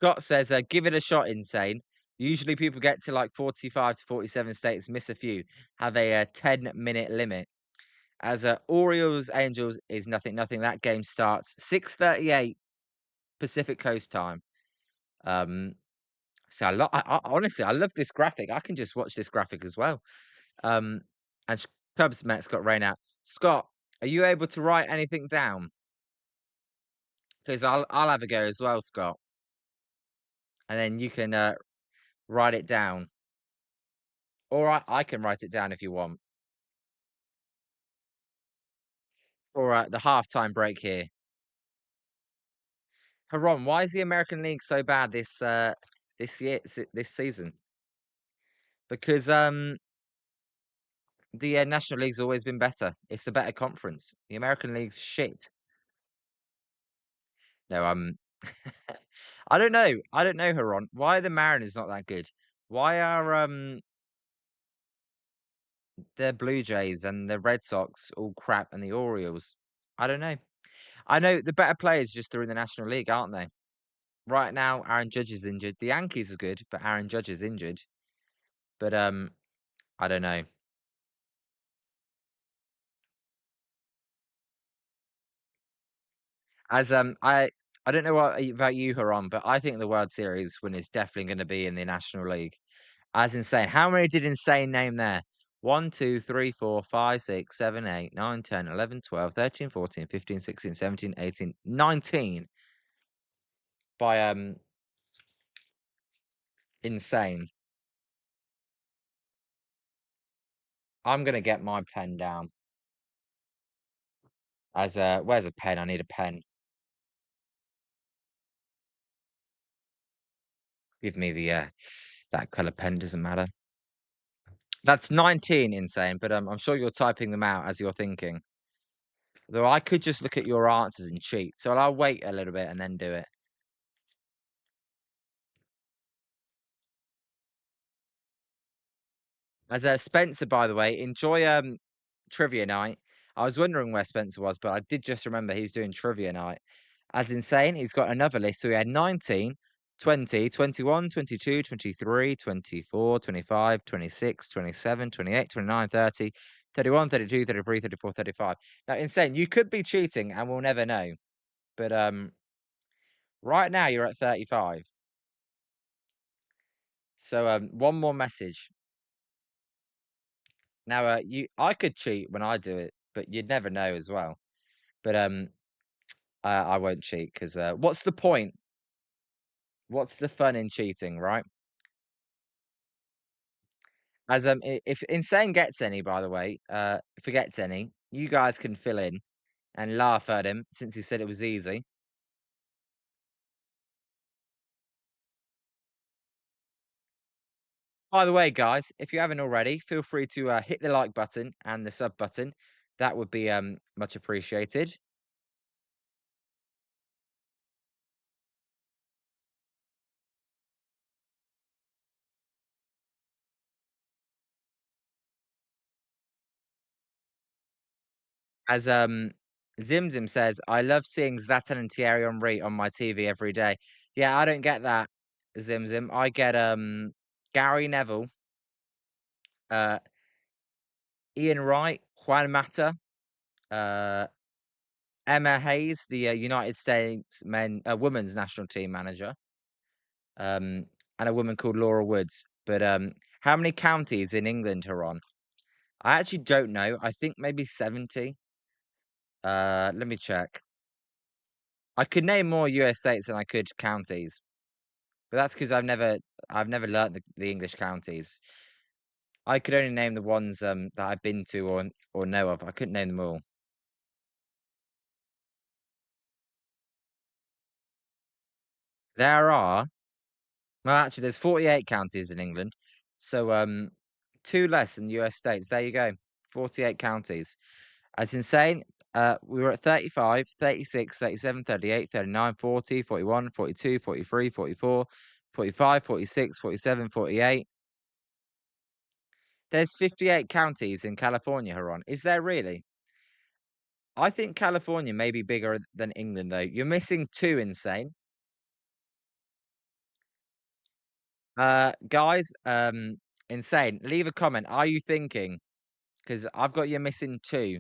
Scott says, give it a shot, Insane. Usually people get to like 45 to 47 states, miss a few, have a 10-minute limit. As Orioles Angels is nothing. That game starts 6:38 Pacific Coast time. So honestly, I love this graphic. I can just watch this graphic as well. Um, and Cubs Mets got rain out. Scott, are you able to write anything down? Because I'll have a go as well, Scott, and then you can write it down. Or I can write it down if you want for the halftime break here. Haron, why is the American League so bad this year this season? Because the National League's always been better. It's a better conference. The American League's shit. No, I don't know. I don't know, Huron. Why are the Mariners not that good? Why are the Blue Jays and the Red Sox all crap and the Orioles? I don't know. I know the better players just are in the National League, aren't they? Right now, Aaron Judge is injured. The Yankees are good, but Aaron Judge is injured. But I don't know. As I don't know what about you, Huron, but I think the World Series win is definitely going to be in the National League. As insane. How many did insane name there? 1, 2, 3, 4, 5, 6, 7, 8, 9, 10, 11, 12, 13, 14, 15, 16, 17, 18, 19 by insane. I'm gonna get my pen down. As where's a pen? I need a pen. Give me the that colour pen, doesn't matter. That's 19 insane, but I'm sure you're typing them out as you're thinking. Though I could just look at your answers and cheat. So I'll wait a little bit and then do it. As Spencer, by the way, enjoy trivia night. I was wondering where Spencer was, but I did just remember he's doing trivia night. As insane, he's got another list. So he had 19, 20, 21, 22, 23, 24, 25, 26, 27, 28, 29, 30, 31, 32, 33, 34, 35. Now, insane, you could be cheating and we'll never know. But right now you're at 35. So one more message. Now I could cheat when I do it, but you'd never know as well. But I won't cheat because what's the point? What's the fun in cheating, right? As if insane gets any, by the way, forgets any, you guys can fill in and laugh at him since he said it was easy. By the way, guys, if you haven't already, feel free to hit the like button and the sub button. That would be much appreciated. As Zimzim says, I love seeing Zlatan and Thierry Henry on my TV every day. Yeah, I don't get that, Zimzim. I get Gary Neville, uh, Ian Wright, Juan Mata, uh, Emma Hayes, the United States women's national team manager, and a woman called Laura Woods. But how many counties in England are on? I actually don't know. I think maybe 70. Let me check. I could name more US states than I could counties, but that's because I've never learnt the English counties. I could only name the ones that I've been to or know of. I couldn't name them all. There are well, actually, there's 48 counties in England, so two less than US states. There you go, 48 counties. That's insane. We were at 35, 36, 37, 38, 39, 40, 41, 42, 43, 44, 45, 46, 47, 48. There's 58 counties in California, Huron. Is there really? I think California may be bigger than England, though. You're missing two, insane. Guys, insane. Leave a comment. Are you thinking? Because I've got you missing two.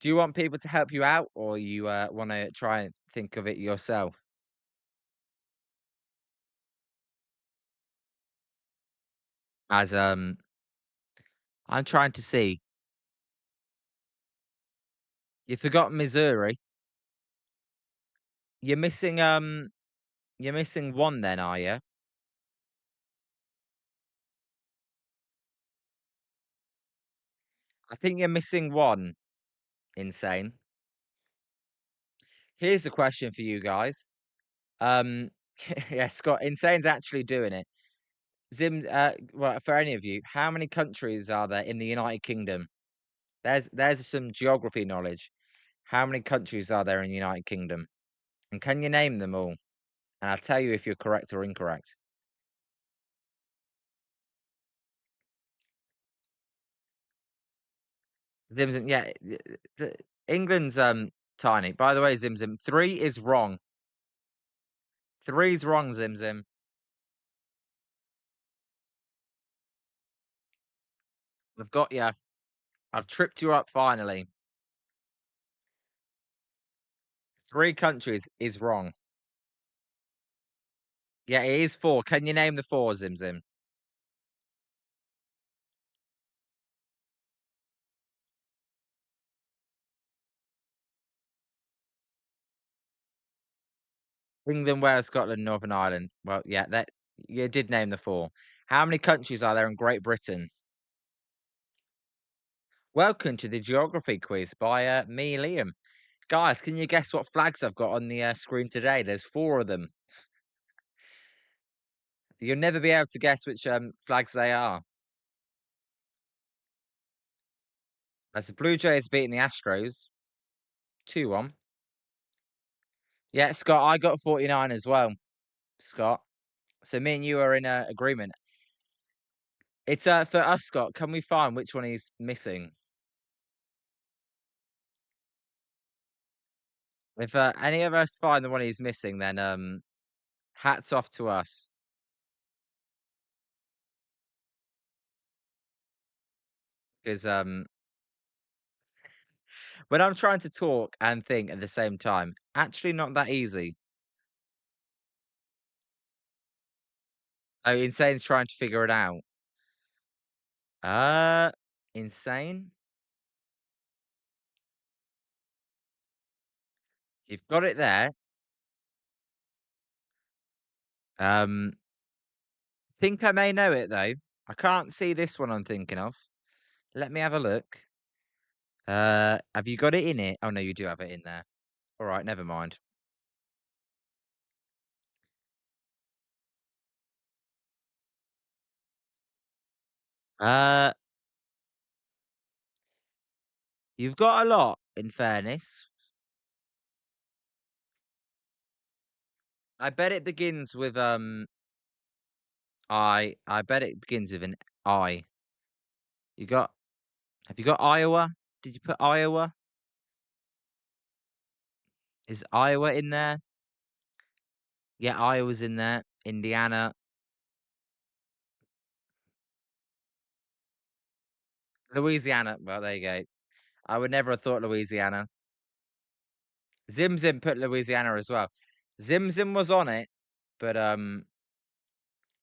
Do you want people to help you out, or you want to try and think of it yourself? As I'm trying to see. You forgot Missouri. You're missing you're missing one then, are you? I think you're missing one. Insane. Here's the question for you guys. Um, yeah, Scott, Insane's actually doing it. Zim, well, for any of you, how many countries are there in the United Kingdom? There's some geography knowledge. How many countries are there in the United Kingdom? And can you name them all? And I'll tell you if you're correct or incorrect. Zimzim, yeah, England's tiny. By the way, Zimzim, three is wrong. Three's wrong, Zimzim. I've got you. I've tripped you up finally. Three countries is wrong. Yeah, it is four. Can you name the four, Zimzim? England, Wales, Scotland, Northern Ireland. Well, yeah, that you did name the four. How many countries are there in Great Britain? Welcome to the geography quiz by me, Liam. Guys, can you guess what flags I've got on the screen today? There's four of them. You'll never be able to guess which flags they are. As the Blue Jays beating the Astros 2-1. Yeah, Scott, I got 49 as well, Scott. So me and you are in agreement. It's for us, Scott. Can we find which one he's missing? If any of us find the one he's missing, then hats off to us. Because when I'm trying to talk and think at the same time, actually not that easy. Oh, Insane's trying to figure it out. Uh, Insane. You've got it there. Um, think I may know it though. I can't see this one I'm thinking of. Let me have a look. Have you got it in it? Oh no, you do have it in there. All right, never mind. Uh, you've got a lot, in fairness. I bet it begins with I. I bet it begins with an I. You got? Have you got Iowa? Did you put Iowa? Is Iowa in there? Yeah, Iowa's in there. Indiana, Louisiana. Well, there you go. I would never have thought Louisiana. Zim Zim put Louisiana as well. Zim Zim was on it, but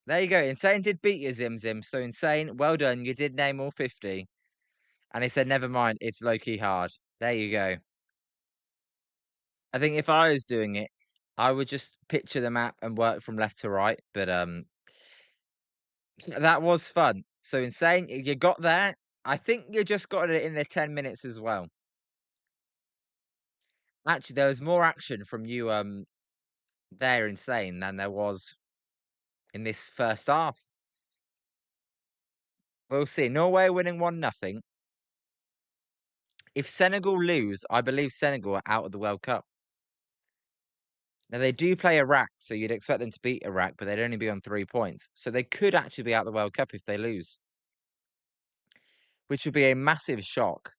there you go. Insane did beat you, Zim Zim. So Insane, well done. You did name all 50. And he said, never mind, it's low key hard. There you go. I think if I was doing it, I would just picture the map and work from left to right. But that was fun. So Insane, you got there. I think you just got it in the 10 minutes as well. Actually, there was more action from you there, Insane, than there was in this first half. We'll see. Norway winning 1-0. If Senegal lose, I believe Senegal are out of the World Cup. Now they do play Iraq, so you'd expect them to beat Iraq, but they'd only be on 3 points. So they could actually be out of the World Cup if they lose, which would be a massive shock.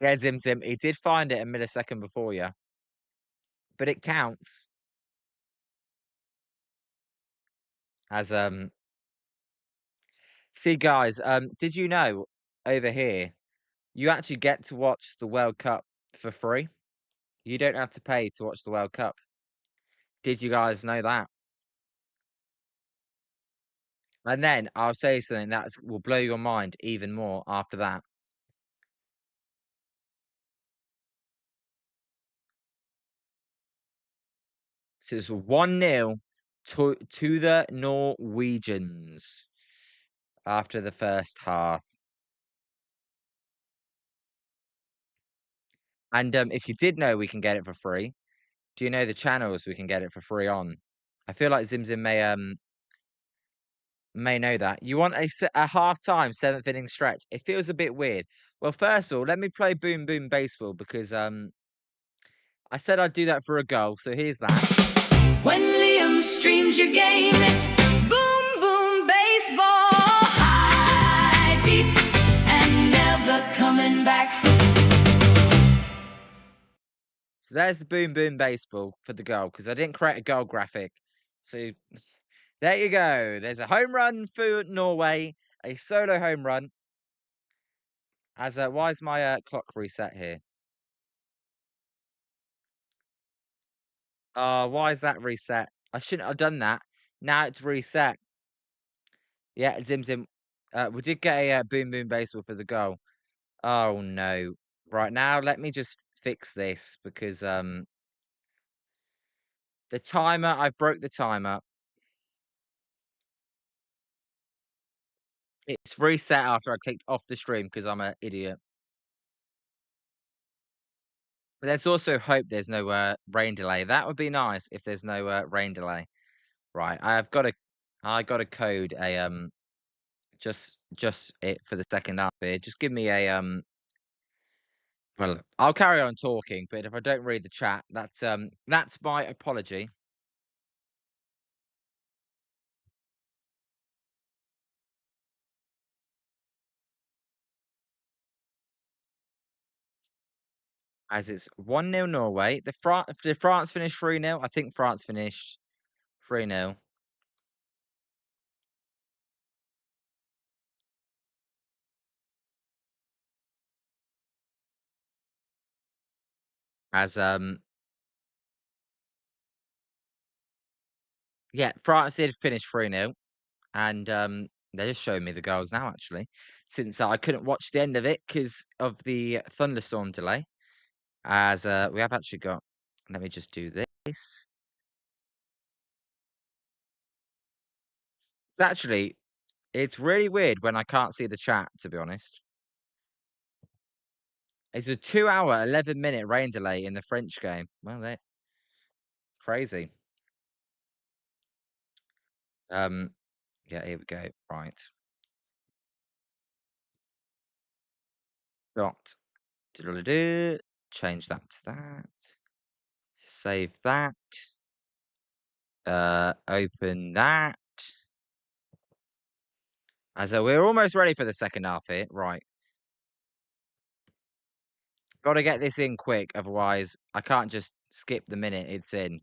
Yeah, Zim Zim, he did find it a millisecond before you, but it counts as See, guys, did you know over here you actually get to watch the World Cup for free? You don't have to pay to watch the World Cup. Did you guys know that? And then I'll say something that will blow your mind even more after that. So it's 1-0 to the Norwegians after the first half. And if you did know we can get it for free, do you know the channels we can get it for free on? I feel like Zimzim may may know that. You want a half-time 7th inning stretch. It feels a bit weird. Well, first of all, let me play Boom Boom Baseball because, I said I'd do that for a goal, so here's that. When Liam streams your game, it's boom boom baseball, high, deep, and never coming back. So there's the Boom Boom Baseball for the goal because I didn't create a goal graphic. So there you go. There's a home run for Norway, a solo home run. Why is my clock reset here? Why is that reset? I shouldn't have done that. Now it's reset. Yeah, Zim Zim. We did get a Boom Boom Baseball for the goal. Oh no. Right now, let me just fix this because the timer, I broke the timer. It's reset after I clicked off the stream because I'm an idiot. But let's also hope there's no rain delay. That would be nice if there's no rain delay. Right, I got to code a just it for the second half here. Just give me a well, I'll carry on talking, but if I don't read the chat, that's my apology. As it's 1-0 Norway. Did France finish 3-0? I think France finished 3-0. As Yeah, France did finish 3-0, and they're just showing me the goals now actually, since I couldn't watch the end of it because of the thunderstorm delay. As we have actually got, let me just do this. Actually, it's really weird when I can't see the chat, to be honest. It's a 2-hour, 11-minute rain delay in the French game. Well, they're crazy. Yeah, here we go. Right. Dot. Diddle-a-doo. Change that to that. Save that. Open that. We're almost ready for the second half here. Right. Gotta get this in quick, otherwise I can't just skip the minute it's in.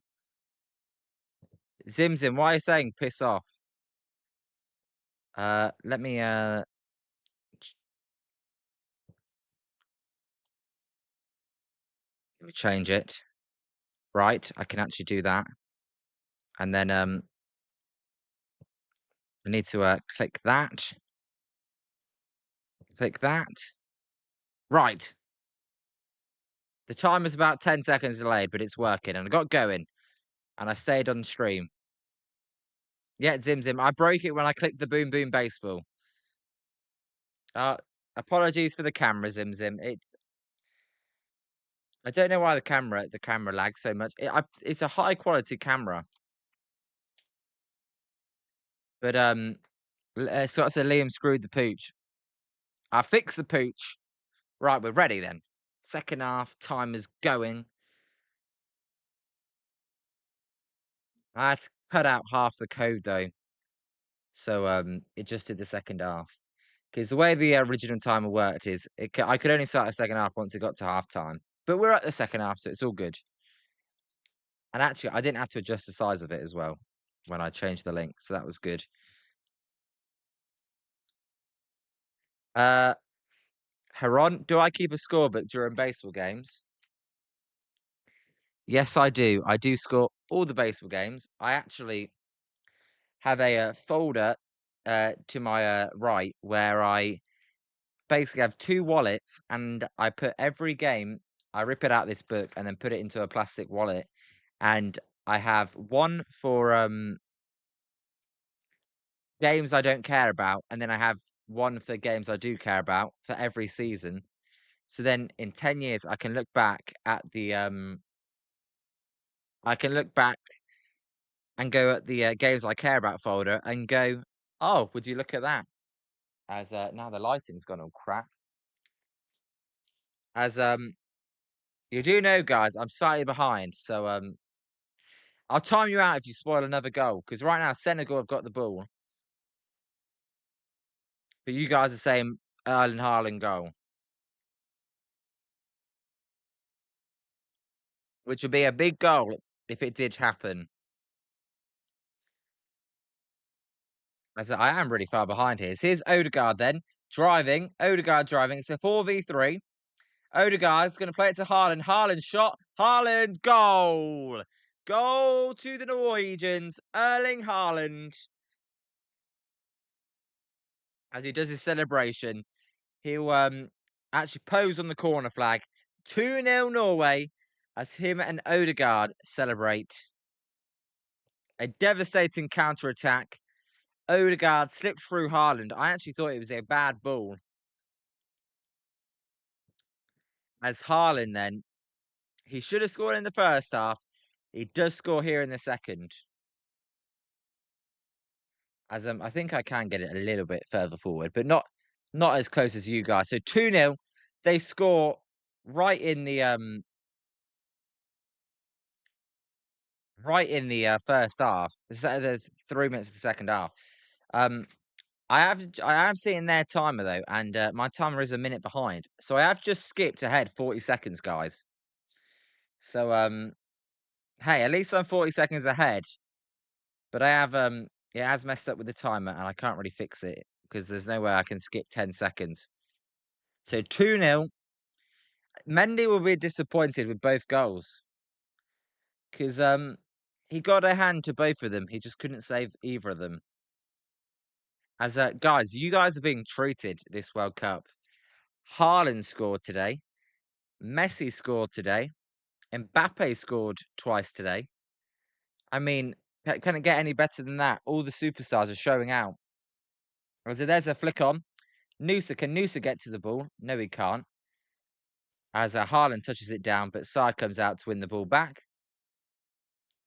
Zim Zim, why are you saying piss off? Let me change it. Right, I can actually do that. And then I need to click that. Click that. Right. The timer's about 10 seconds delayed, but it's working and I got going. And I stayed on stream. Yeah, Zim Zim. I broke it when I clicked the Boom Boom Baseball. Uh Apologies for the camera, Zim Zim. I don't know why the camera lags so much. It's a high quality camera. But Scott said Liam screwed the pooch. I fixed the pooch. Right, we're ready then. Second half, time is going. I had to cut out half the code though. So it just did the second half. Because the way the original timer worked is I could only start the second half once it got to half time. But we're at the second half, so it's all good. And actually, I didn't have to adjust the size of it as well when I changed the link, so that was good. Uh Heron, do I keep a scorebook during baseball games? Yes, I do. I do score all the baseball games. I actually have a folder to my right where I basically have two wallets and I put every game, I rip it out this book and then put it into a plastic wallet. And I have one for games I don't care about, and then I have one for games I do care about for every season. So then in 10 years I can look back at the I can look back and go at the games I care about folder and go, Oh, would you look at that? As now the lighting's gone all crap. As you do know, guys, I'm slightly behind, so I'll time you out if you spoil another goal. Because right now Senegal have got the ball, but you guys are saying Erling Haaland goal, which would be a big goal if it did happen. As I am really far behind here. So here's Odegaard then driving. Odegaard driving. It's a 4v3. Odegaard's going to play it to Haaland. Haaland shot. Haaland goal. Goal to the Norwegians. Erling Haaland. As he does his celebration, he'll actually pose on the corner flag. 2-0 Norway as him and Odegaard celebrate. A devastating counter-attack. Odegaard slipped through Haaland. I actually thought it was a bad ball. As Haaland then, he should have scored in the first half. He does score here in the second. As I think I can get it a little bit further forward, but not as close as you guys. So 2-0. They score right in the first half. There's 3 minutes of the second half. Um, I am seeing their timer though, and my timer is a minute behind. So I have just skipped ahead 40 seconds, guys. So hey, at least I'm 40 seconds ahead. But I have it has messed up with the timer, and I can't really fix it because there's no way I can skip 10 seconds. So 2-0. Mendy will be disappointed with both goals because he got a hand to both of them. He just couldn't save either of them. As guys, you guys are being treated this World Cup. Haaland scored today. Messi scored today. Mbappe scored twice today. I mean, can it get any better than that? All the superstars are showing out. So there's a flick on. Can Noosa get to the ball? No, he can't. As Haaland touches it down, but Sai comes out to win the ball back.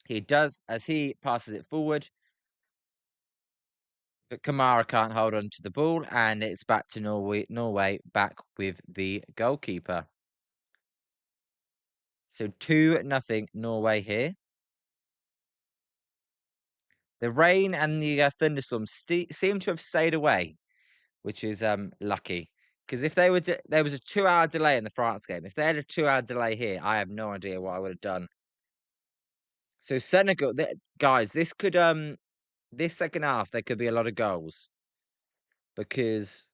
He does as he passes it forward. But Kamara can't hold on to the ball, and it's back to Norway back with the goalkeeper. So 2-0 Norway here. The rain and the thunderstorms seem to have stayed away, which is lucky. Because if there was a 2-hour delay in the France game. If they had a 2-hour delay here, I have no idea what I would have done. So Senegal, guys, this second half there could be a lot of goals because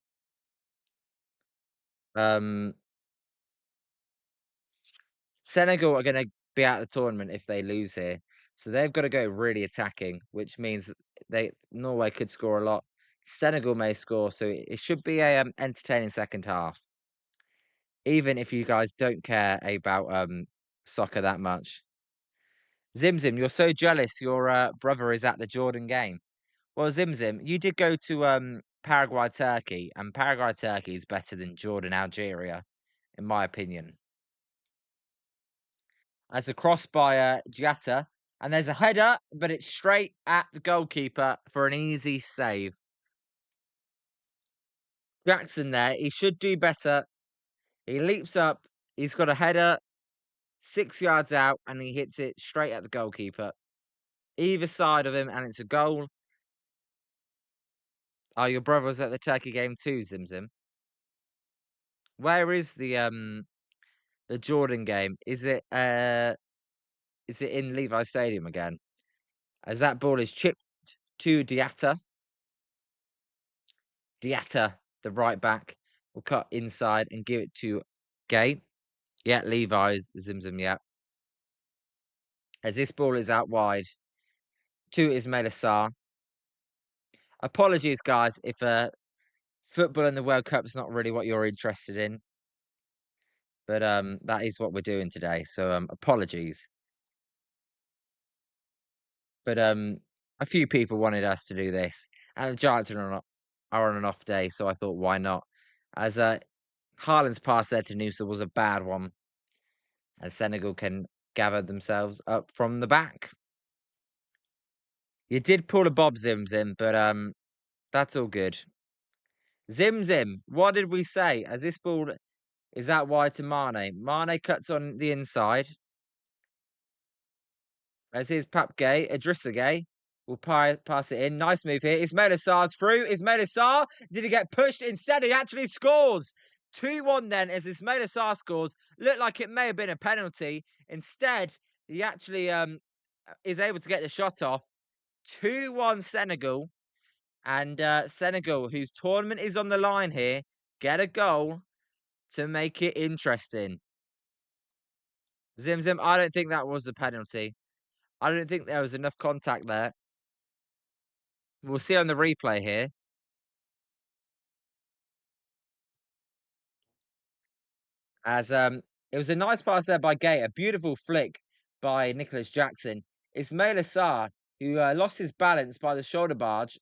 um Senegal are going to be out of the tournament if they lose here. So they've got to go really attacking, which means Norway could score a lot. Senegal may score, so it should be a entertaining second half. Even if you guys don't care about soccer that much. Zimzim, you're so jealous your brother is at the Jordan game. Well, Zimzim, you did go to Paraguay, Turkey, and Paraguay, Turkey is better than Jordan, Algeria, in my opinion. As a cross by Giatta, and there's a header, but it's straight at the goalkeeper for an easy save. Jackson there, he should do better. He leaps up, he's got a header 6 yards out, and he hits it straight at the goalkeeper. Either side of him, and it's a goal. Oh, your brother was at the Turkey game too, Zimzim. Where is the Jordan game? Is it in Levi Stadium again? As that ball is chipped to Diatta. Diatta, the right back, will cut inside and give it to Gay. Yeah, Levi's Zimzim, yeah. As this ball is out wide to Ismail Assar. Apologies, guys, if football in the World Cup is not really what you're interested in. But that is what we're doing today. So apologies. But a few people wanted us to do this. And the Giants are on an off day, so I thought, why not? As Haaland's pass there to Noosa was a bad one. And Senegal can gather themselves up from the back. You did pull a Bob Zimzim, but That's all good. Zim Zim, what did we say? As this ball is out wide to Mane. Mane cuts on the inside. As here's Papgay, Idrissa Gay will pass it in. Nice move here. Ismail Sarr's through. Ismail Sarr, did he get pushed? Instead, he actually scores. 2-1 then as Ismail Sarr scores. Looked like it may have been a penalty. Instead, he actually is able to get the shot off. 2-1 Senegal. And Senegal, whose tournament is on the line here, get a goal to make it interesting. Zim Zim, I don't think that was the penalty. I don't think there was enough contact there. We'll see on the replay here. As it was a nice pass there by Gay, a beautiful flick by Nicholas Jackson. Ismail Assar, who lost his balance by the shoulder barge,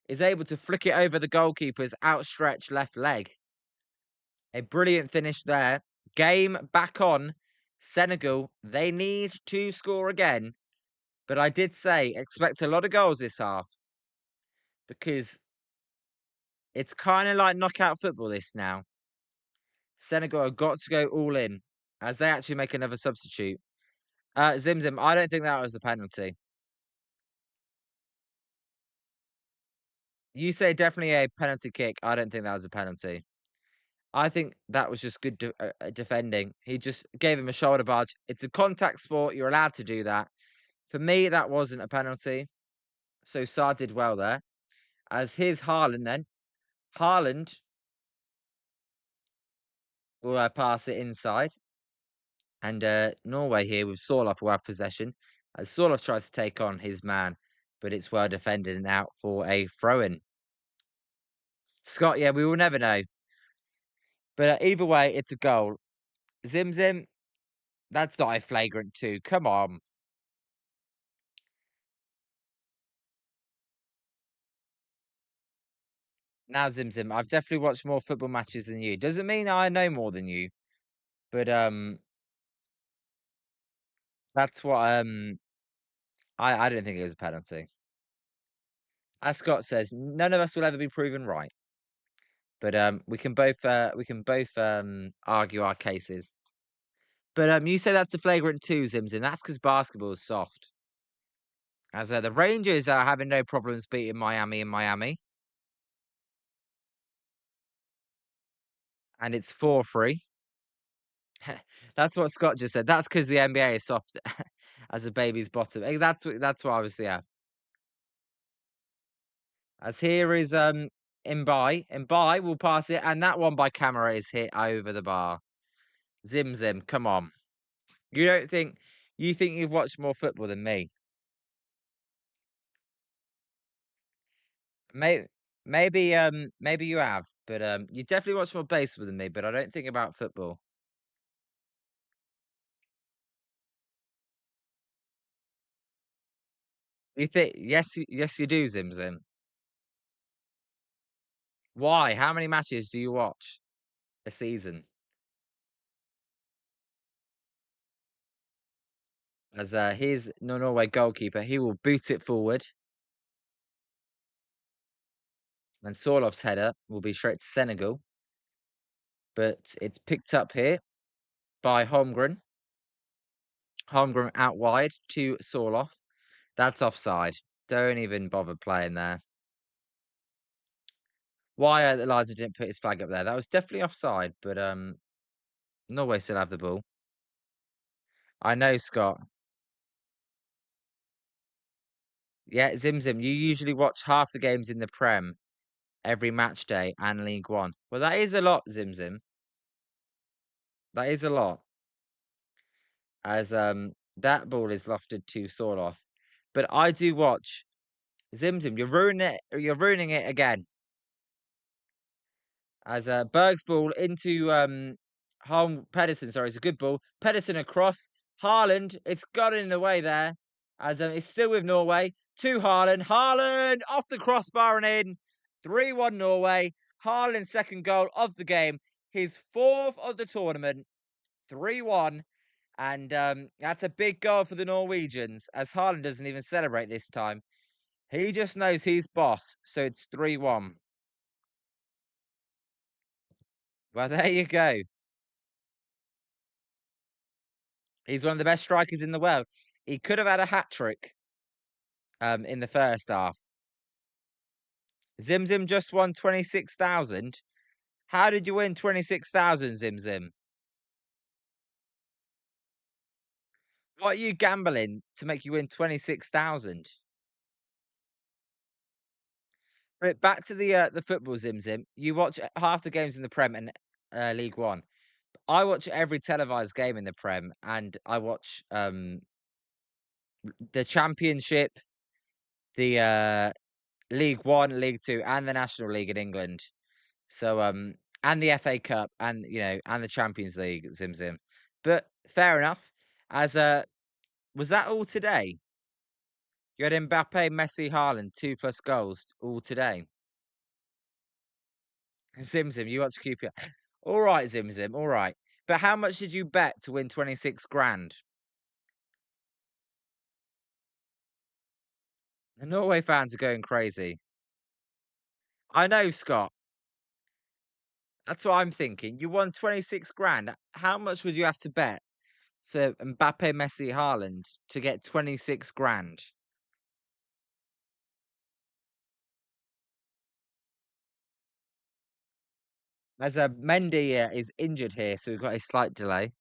is able to flick it over the goalkeeper's outstretched left leg. A brilliant finish there. Game back on. Senegal, they need to score again. But I did say expect a lot of goals this half because it's kind of like knockout football this now. Senegal have got to go all in as they actually make another substitute. Zim Zim, I don't think that was the penalty. You say definitely a penalty kick. I don't think that was a penalty. I think that was just good defending. He just gave him a shoulder barge. It's a contact sport. You're allowed to do that. For me, that wasn't a penalty. So Saar did well there. As here's Haaland then. Haaland will pass it inside. And Norway here with Sorloth will have possession. As Sorloth tries to take on his man. But it's well defended and out for a throw-in. Scott, yeah, we will never know. But either way, it's a goal. Zim Zim, that's not a flagrant 2. Come on. Now, Zim Zim, I've definitely watched more football matches than you. Doesn't mean I know more than you. But that's what I don't think it was a penalty. As Scott says, none of us will ever be proven right. But we can both argue our cases. But you say that's a flagrant 2, Zim Zim. That's because basketball is soft. As the Rangers are having no problems beating Miami in Miami. And it's 4-3. That's what Scott just said. That's because the NBA is soft as a baby's bottom. That's what I was As here is Mbai. Mbai will pass it, and that one by camera is hit over the bar. Zim Zim, come on. You think you've watched more football than me? Maybe you have, but you definitely watch more baseball than me, but I don't think about football. You think yes you do, Zim Zim. Why? How many matches do you watch a season? As here's Norway goalkeeper, he will boot it forward. And Sorloth's header will be straight to Senegal. But it's picked up here by Holmgren. Holmgren out wide to Sorloth. That's offside. Don't even bother playing there. Why Elijah didn't put his flag up there? That was definitely offside, but Norway still have the ball. I know, Scott. Yeah, Zim Zim, you usually watch half the games in the Prem every match day and League One. Well, that is a lot, Zim Zim. That is a lot. As that ball is lofted to Sorloth. But I do watch Zim Zim. You're ruining it again. As Berg's ball into Pedersen. Sorry, it's a good ball. Pedersen across. Haaland. It's got in the way there. As it's still with Norway. To Haaland. Haaland off the crossbar and in. 3-1 Norway. Haaland's second goal of the game. His 4th of the tournament. 3-1. And that's a big goal for the Norwegians, as Haaland doesn't even celebrate this time. He just knows he's boss, so it's 3-1. Well, there you go. He's one of the best strikers in the world. He could have had a hat trick in the first half. Zim Zim just won 26,000. How did you win 26,000, Zim Zim? What are you gambling to make you win 26,000? Right, back to the football, Zim Zim. You watch half the games in the Prem and League One. I watch every televised game in the Prem, and I watch the Championship, the League One, League Two, and the National League in England. So and the FA Cup, and and the Champions League, Zim Zim. But fair enough. As Was that all today? You had Mbappe, Messi, Haaland, 2 plus goals all today. Zim Zim, you watch QPR. All right, Zim Zim, all right. But how much did you bet to win 26 grand? The Norway fans are going crazy. I know, Scott. That's what I'm thinking. You won 26 grand. How much would you have to bet for Mbappe, Messi, Haaland to get 26 grand? As Mendy is injured here, so we've got a slight delay.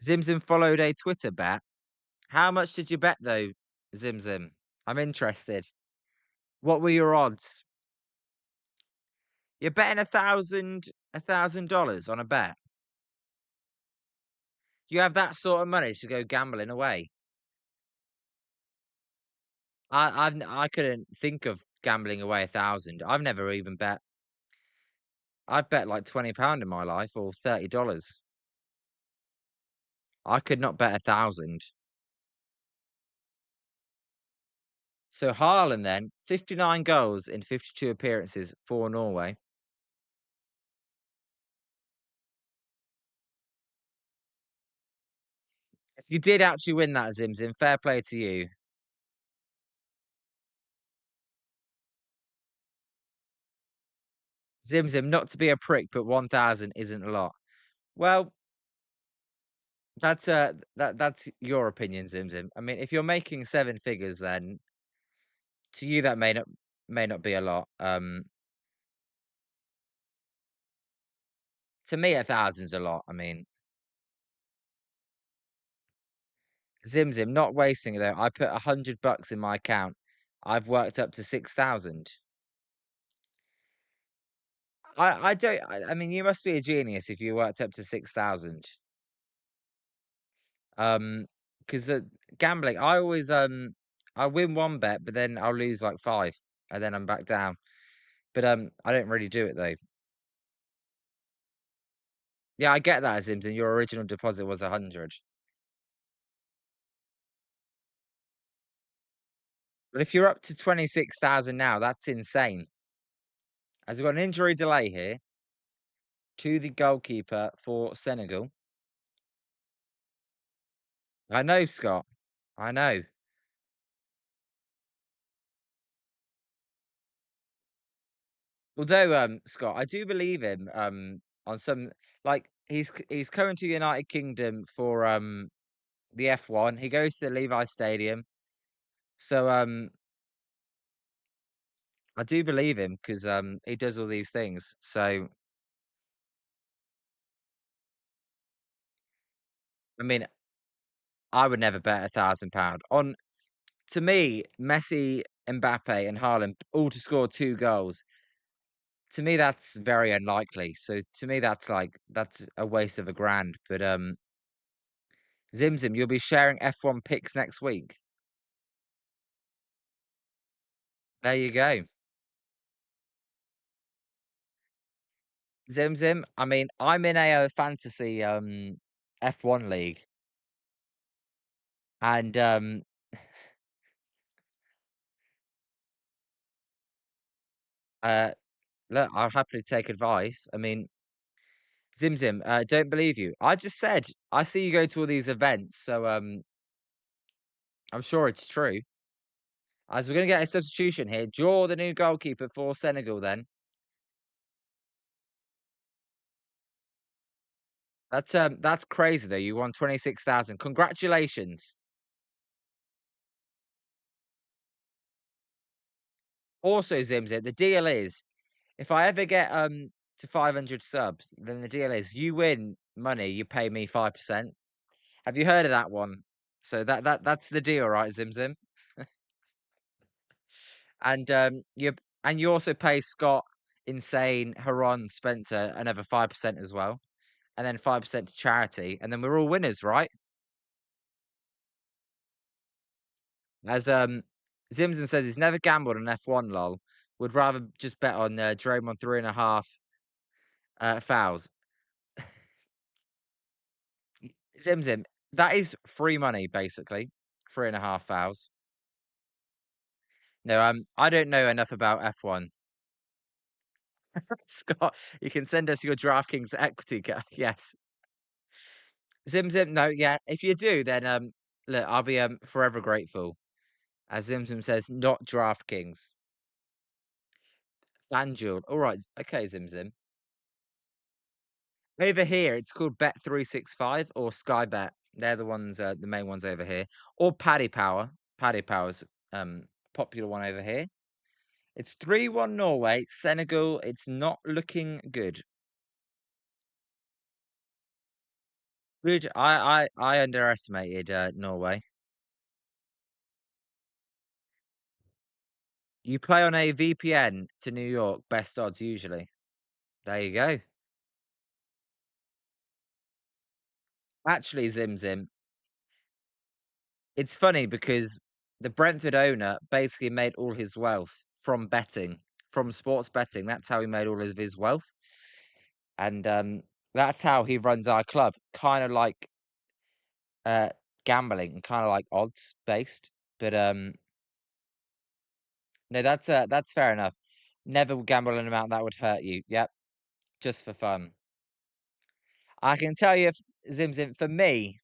Zim Zim followed a Twitter bet. How much did you bet though, Zim Zim? I'm interested. What were your odds? You're betting $1,000 on a bet. You have that sort of money to go gambling away. I couldn't think of gambling away 1,000. I've never even bet. I've bet like £20 in my life or $30. I could not bet 1,000. So Haaland then, 59 goals in 52 appearances for Norway. You did actually win that, Zim Zim. Fair play to you. Zim Zim, not to be a prick, but 1,000 isn't a lot. Well, that's your opinion, Zim Zim. I mean, if you're making 7 figures, then to you that may not be a lot. To me, 1,000's a lot. I mean, Zim Zim, not wasting it though. I put $100 in my account. I've worked up to 6,000. I don't. I mean, you must be a genius if you worked up to 6,000. Because the gambling, I win one bet, but then I'll lose like 5, and then I'm back down. But I don't really do it though. Yeah, I get that, Zimson. Your original deposit was 100. But if you're up to 26,000 now, that's insane. As we've got an injury delay here to the goalkeeper for Senegal. I know, Scott. I know. Although, Scott, I do believe him. On some, like he's coming to United Kingdom for the F1. He goes to the Levi Stadium. So I do believe him because he does all these things. So I mean, I would never bet £1,000 on. To me, Messi, Mbappe, and Haaland all to score 2 goals. To me, that's very unlikely. So to me, that's a waste of a grand. But Zim Zim, you'll be sharing F1 picks next week. There you go. Zim Zim, I mean, I'm in a fantasy F1 league, and uh look, I'll happily take advice. I mean, Zim Zim, don't believe you. I just said I see you go to all these events, so I'm sure it's true. As we're gonna get a substitution here. Draw the new goalkeeper for Senegal then. That's crazy though. You won 26,000. Congratulations. Also, Zimzit, the deal is if I ever get to 500 subs, then the deal is you win money, you pay me 5%. Have you heard of that one? So that's the deal, right, Zimzim? And you also pay Scott, Insane, Haron, Spencer another 5% as well, and then 5% to charity, and then we're all winners, right? As Zimzin says, he's never gambled on F1. Lol, would rather just bet on Draymond 3.5 fouls. Zimzim, that is free money basically. 3.5 fouls. No, I don't know enough about F1. Scott, you can send us your DraftKings equity. Yes. Zimzim, no, yeah. If you do, then look, I'll be forever grateful. As Zimzim says, not DraftKings. FanDuel. All right, okay, Zimzim. Over here, it's called Bet365 or Sky Bet. They're the ones, the main ones over here. Or Paddy Power. Paddy Power's popular one over here. It's 3-1 Norway. Senegal, it's not looking good. Good. I underestimated Norway. You play on a VPN to New York, best odds usually. There you go. Actually, Zim, it's funny because the Brentford owner basically made all his wealth from betting, from sports betting. That's how he made all of his wealth. And that's how he runs our club. Kind of like uh gambling, kind of like odds based. But no, that's fair enough. Never gamble an amount that would hurt you. Yep, just for fun. I can tell you, Zim, for me,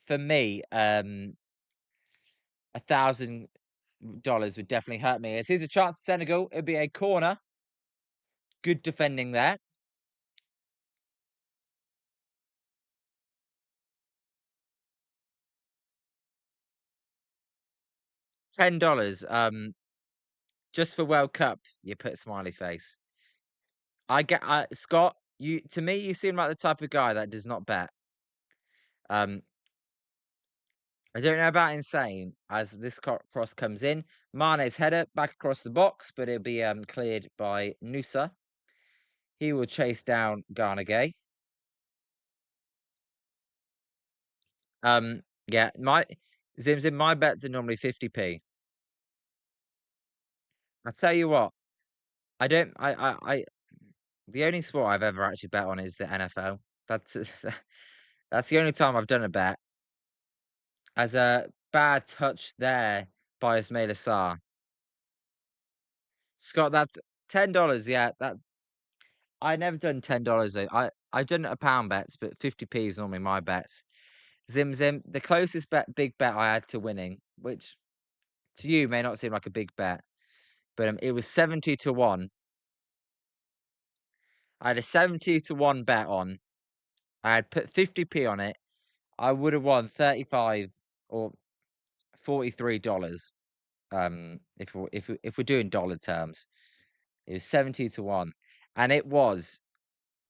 $1,000 would definitely hurt me. As here's a chance for Senegal. It'd be a corner. Good defending there. $10. Just for World Cup, you put smiley face. I get Scott. You to me, you seem like the type of guy that does not bet. Um, I don't know about insane as this cross comes in. Mane's header back across the box, but it'll be cleared by Nusa. He will chase down Garnagay. Yeah, my Zimzim, my bets are normally 50p. I tell you what, I don't. I the only sport I've ever actually bet on is the NFL. That's that's the only time I've done a bet. As a bad touch there by Ismail Assar. Scott, that's $10. Yeah, that I never done $10 though. I've done a pound bets, but 50p is normally my bets. Zim, the closest big bet I had to winning, which to you may not seem like a big bet, but it was 70-1. I had a 70-1 bet on. I had put 50p on it. I would have won 35 or $43. If we're doing dollar terms, it was 70-1, and it was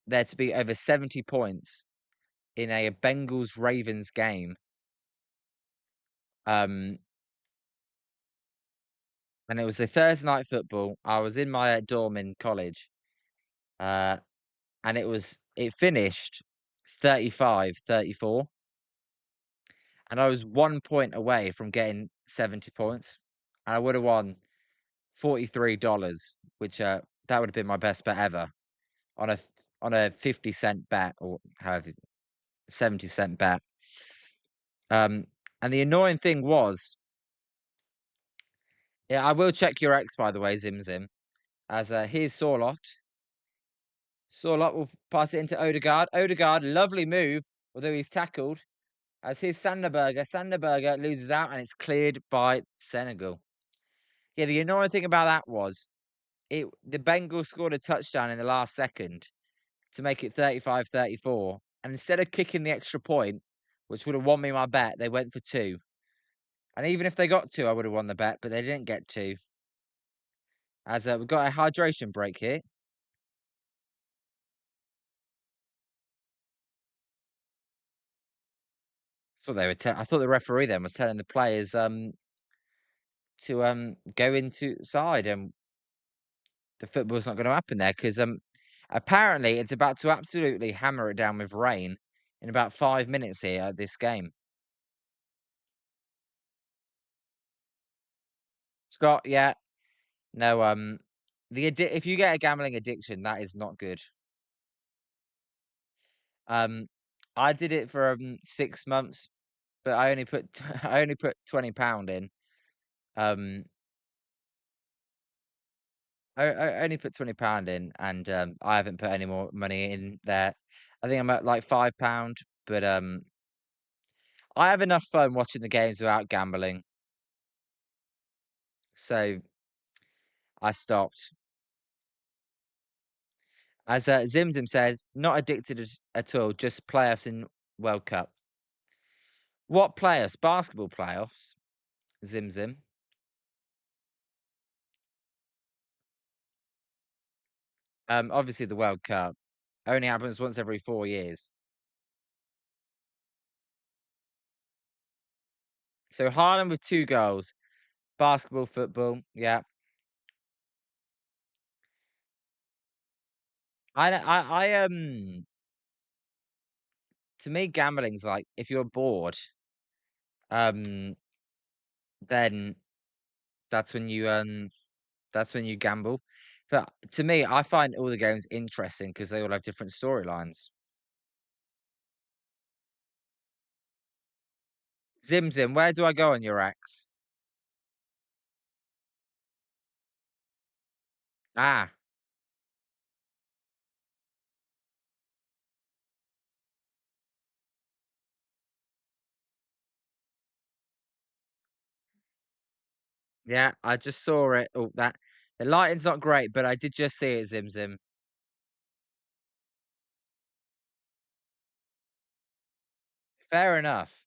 there to be over 70 points in a Bengals Ravens game. Um, and it was a Thursday night football. I was in my dorm in college, uh, and it finished 35-34. And I was 1 point away from getting 70 points. And I would have won $43, which that would have been my best bet ever on a 50-cent bet or however 70-cent bet. And the annoying thing was, yeah, I will check your X by the way, Zim. As here's Sorlot. Sorlot will pass it into Odegaard. Odegaard, lovely move, although he's tackled. As here's Sanderberger. Sanderberger loses out and it's cleared by Senegal. Yeah, the annoying thing about that was the Bengals scored a touchdown in the last second to make it 35-34. And instead of kicking the extra point, which would have won me my bet, they went for two. And even if they got two, I would have won the bet, but they didn't get two. As we've got a hydration break here. That's what they were. I thought the referee then was telling the players to go into side, and the football's not going to happen there because apparently it's about to absolutely hammer it down with rain in about 5 minutes here at this game. Scott, yeah, no, if you get a gambling addiction, that is not good. Um, I did it for 6 months, but I only put I only put £20 in. Um, I only put £20 in, and I haven't put any more money in there. I think I'm at like £5, but I have enough fun watching the games without gambling, so I stopped. As Zimzim says, not addicted at all, just playoffs in World Cup. What playoffs? Basketball playoffs, Zimzim. Obviously the World Cup only happens once every 4 years. So Haaland with 2 goals. Basketball, football, yeah. To me, gambling's like if you're bored, um, then that's when you gamble. But to me, I find all the games interesting because they all have different storylines. Zimzim, where do I go on your ex? Ah, yeah, I just saw it. Oh, that the lighting's not great, but I did just see it, Zimzim. Fair enough.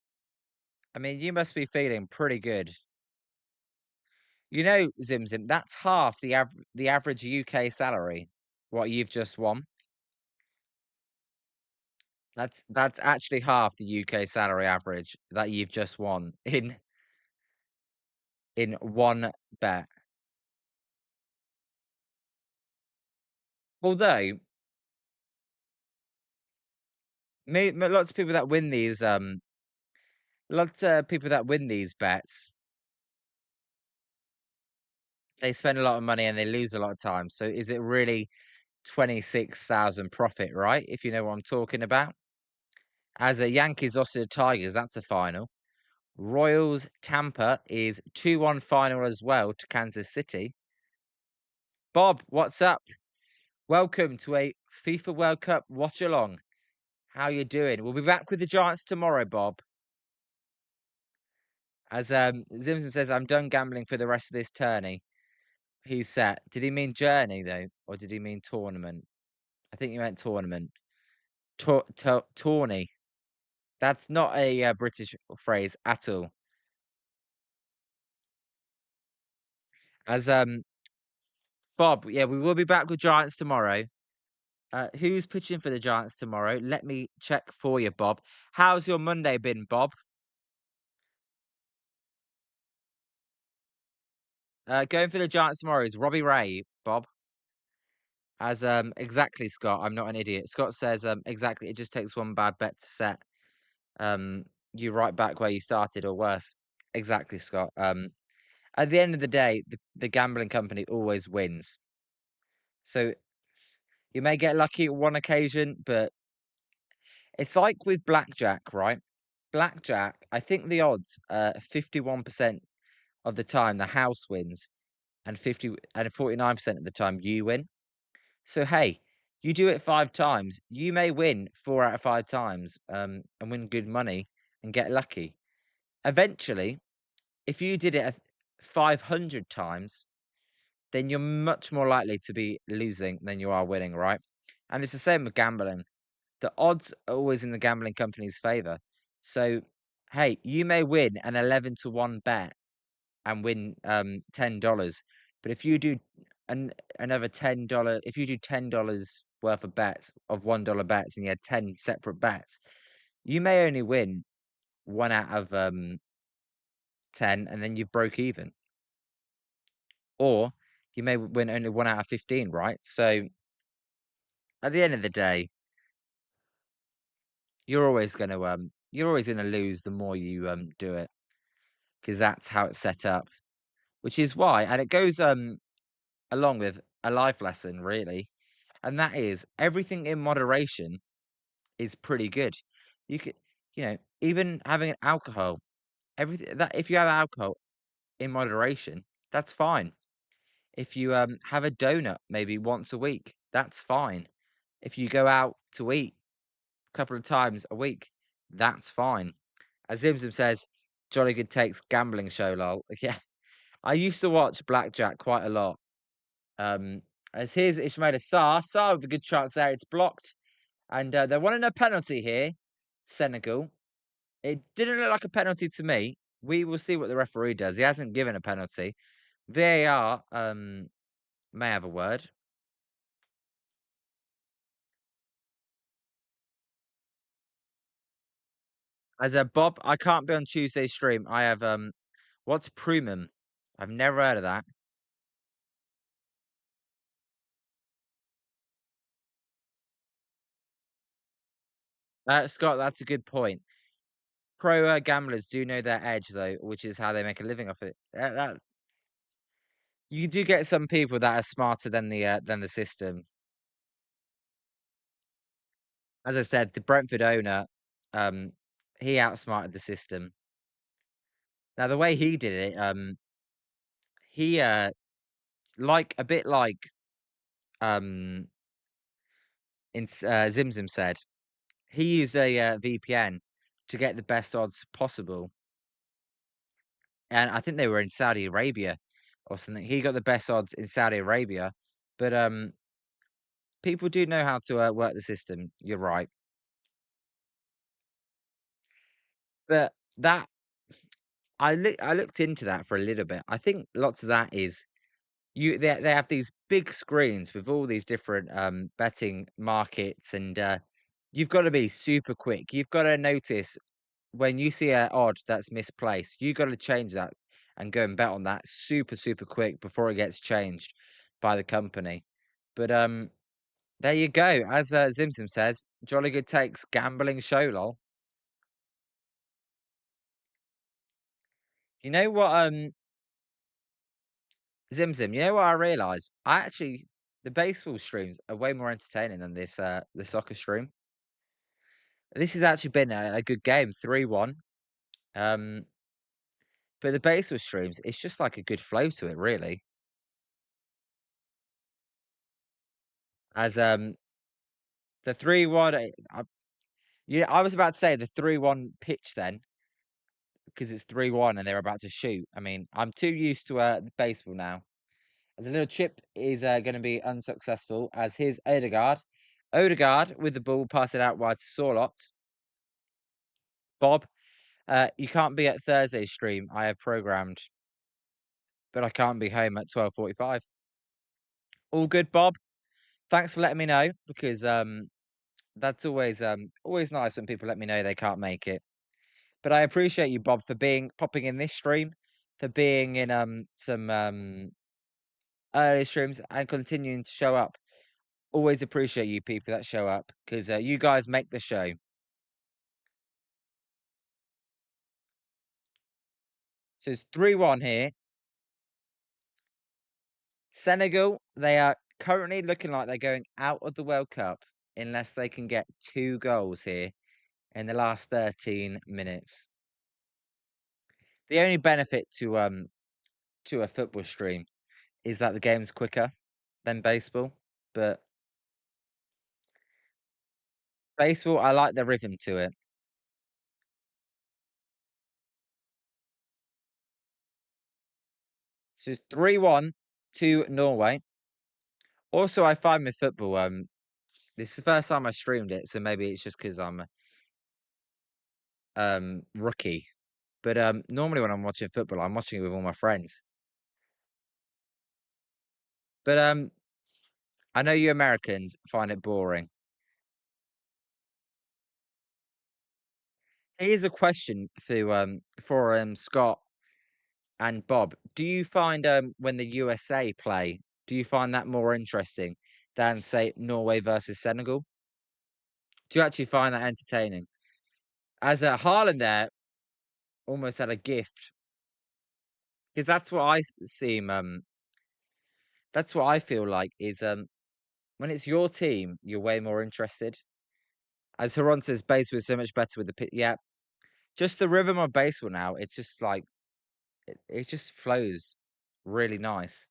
I mean, you must be feeling pretty good. You know, Zimzim, that's half the average UK salary. What you've just won. That's actually half the UK salary average that you've just won in one bet. Although lots of people that win these lots of people that win these bets, they spend a lot of money and they lose a lot of time. So is it really 26,000 profit, right? If you know what I'm talking about. As a Yankees lost to the Tigers, that's a final. Royals Tampa is 2-1 final as well to Kansas City. Bob, what's up? Welcome to a FIFA World Cup watch along. How you doing? We'll be back with the Giants tomorrow, Bob. As Zimson says, I'm done gambling for the rest of this tourney. He's set. Did he mean journey though, or did he mean tournament? I think he meant tournament. Tourney. That's not a British phrase at all. As Bob, yeah, we will be back with Giants tomorrow. Who's pitching for the Giants tomorrow? Let me check for you, Bob. How's your Monday been, Bob? Going for the Giants tomorrow is Robbie Ray, Bob. As exactly, Scott. I'm not an idiot. Scott says exactly. It just takes one bad bet to set um you right back where you started, or worse. Exactly, Scott. At the end of the day, the gambling company always wins. So you may get lucky at one occasion, but it's like with blackjack, right? Blackjack, I think the odds 51% of the time the house wins, and 49% of the time you win. So hey, you do it 5 times, you may win 4 out of 5 times, and win good money. and get lucky. Eventually, if you did it 500 times, then you're much more likely to be losing than you are winning, right? And it's the same with gambling. The odds are always in the gambling company's favor. So, hey, you may win an 11 to 1 bet and win $10. But if you do another $10, if you do $10 worth of bets of $1 bets and you had 10 separate bets, you may only win one out of 10 and then you broke even. Or you may win only one out of 15, right? So at the end of the day, you're always gonna lose the more you do it because that's how it's set up. Which is why, and it goes along with a life lesson, really, and that is everything in moderation is pretty good. You could, even having an alcohol, everything that if you have alcohol in moderation, that's fine. If you have a donut maybe once a week, that's fine. If you go out to eat a couple of times a week, that's fine. As Zimzum says, Jolly Good Takes gambling show, lol. Yeah, I used to watch blackjack quite a lot. Um, as here's Ishmael Sarr. Sarr with a good chance there. It's blocked. And they're wanting a penalty here, Senegal. It didn't look like a penalty to me. We will see what the referee does. He hasn't given a penalty. VAR may have a word. As a Bob, I can't be on Tuesday's stream. I have what's Prumum? I've never heard of that. Scott, that's a good point. Pro gamblers do know their edge though, which is how they make a living off it. You do get some people that are smarter than the system. As I said, the Brentford owner, um, he outsmarted the system. Now the way he did it, he like a bit like um Zimzim said, he used a VPN to get the best odds possible, and I think they were in Saudi Arabia or something. He got the best odds in Saudi Arabia, but people do know how to work the system. You're right, but that I looked into that for a little bit. I think lots of that is they have these big screens with all these different betting markets, and you've got to be super quick. You've got to notice when you see a odd that's misplaced. You got to change that and go and bet on that super quick before it gets changed by the company. But there you go. As Zimzim says, jolly good takes gambling show, lol. You know what, Zimzim, you know what I realised? The baseball streams are way more entertaining than this the soccer stream. This has actually been a good game, 3-1. Um, but the baseball streams, it's just like a good flow to it, really. As the 3-1, yeah, I was about to say the 3-1 pitch then, because it's 3-1 and they're about to shoot. I mean, I'm too used to baseball now. As a little chip is going to be unsuccessful. As here's Odegaard. Odegaard with the ball, pass it out wide to Sorlot. Bob, you can't be at Thursday's stream. I have programmed, but I can't be home at 12:45. All good, Bob. Thanks for letting me know because that's always nice when people let me know they can't make it. But I appreciate you, Bob, for popping in this stream, for being in some early streams and continuing to show up. Always appreciate you people that show up because you guys make the show. So it's 3-1 here. Senegal, they are currently looking like they're going out of the World Cup unless they can get 2 goals here in the last 13 minutes. The only benefit to a football stream is that the game's quicker than baseball, but baseball, I like the rhythm to it. So it's 3-1 to Norway. Also, I find with football, this is the first time I streamed it, so maybe it's just because 'cause I'm, rookie. But, normally when I'm watching football, I'm watching it with all my friends. But, I know you Americans find it boring. Here's a question for Scott and Bob. Do you find, when the USA play, do you find that more interesting than, say, Norway versus Senegal? Do you actually find that entertaining? As a Haaland there almost had a gift, because that's what I seem, that's what I feel like is, when it's your team, you're way more interested. As Haron says, baseball is so much better with the yeah, just the rhythm of baseball now, it's just like it just flows really nice.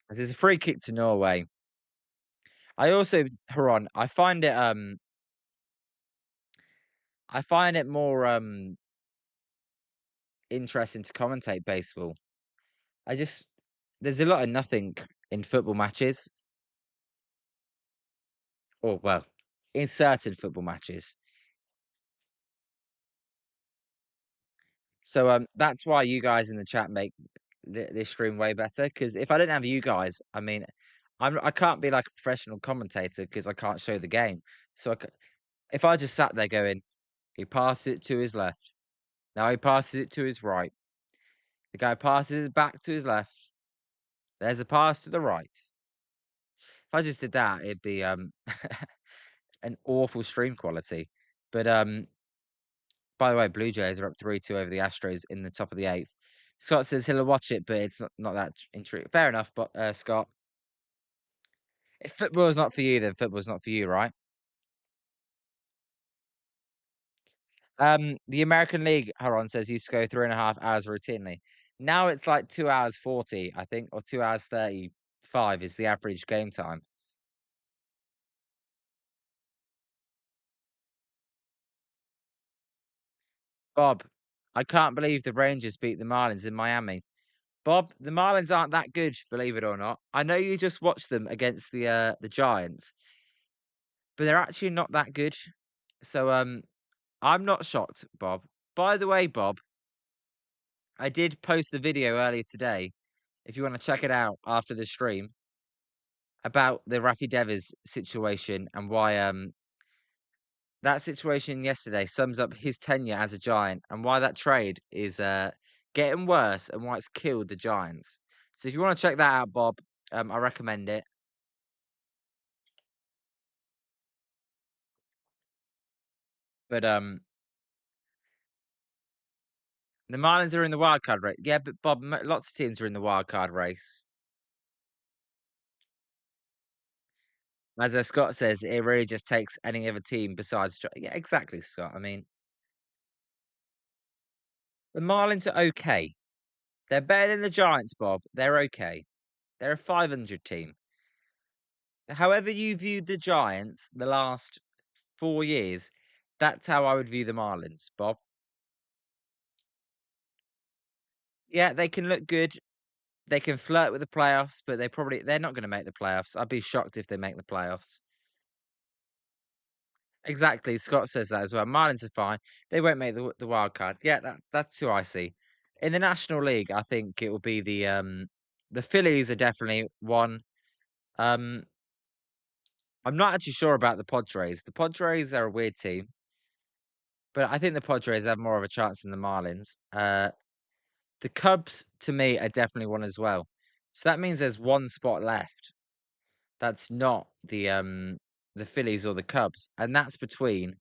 There's a free kick to Norway. I also Haron, I find it more interesting to commentate baseball. I just there's a lot of nothing in football matches, or well, in certain football matches. So that's why you guys in the chat make this stream way better. Because if I didn't have you guys, I mean, I can't be like a professional commentator because I can't show the game. So if I just sat there going, he passes it to his left, now he passes it to his right, the guy passes it back to his left. There's a pass to the right. If I just did that, it'd be an awful stream quality. But by the way, Blue Jays are up 3-2 over the Astros in the top of the eighth. Scott says he'll watch it, but it's not that intriguing. Fair enough, but Scott, if football is not for you, then football's not for you, right? The American League, Haron says, used to go 3.5 hours routinely. Now it's like 2 hours 40, I think, or 2 hours 35 is the average game time. Bob, I can't believe the Rangers beat the Marlins in Miami. Bob, the Marlins aren't that good, believe it or not. I know you just watched them against the Giants, but they're actually not that good. So I'm not shocked, Bob. By the way, Bob, I did post a video earlier today, if you want to check it out after the stream, about the Rafi Devers situation and why that situation yesterday sums up his tenure as a Giant and why that trade is getting worse and why it's killed the Giants. So if you want to check that out, Bob, I recommend it. But the Marlins are in the wild card race. Yeah, but Bob, lots of teams are in the wild card race. As Scott says, it really just takes any other team besides. Yeah, exactly, Scott. I mean, the Marlins are okay. They're better than the Giants, Bob. They're okay. They're a 500 team. However you viewed the Giants the last 4 years, that's how I would view the Marlins, Bob. Yeah, they can look good. They can flirt with the playoffs, but they're not going to make the playoffs. I'd be shocked if they make the playoffs. Exactly, Scott says that as well. Marlins are fine. They won't make the wild card. Yeah, that's who I see. In the National League, I think it will be the Phillies are definitely one. Um, I'm not actually sure about the Padres. The Padres are a weird team, but I think the Padres have more of a chance than the Marlins. The Cubs, to me, are definitely one as well. So that means there's one spot left. That's not the Phillies or the Cubs, and that's between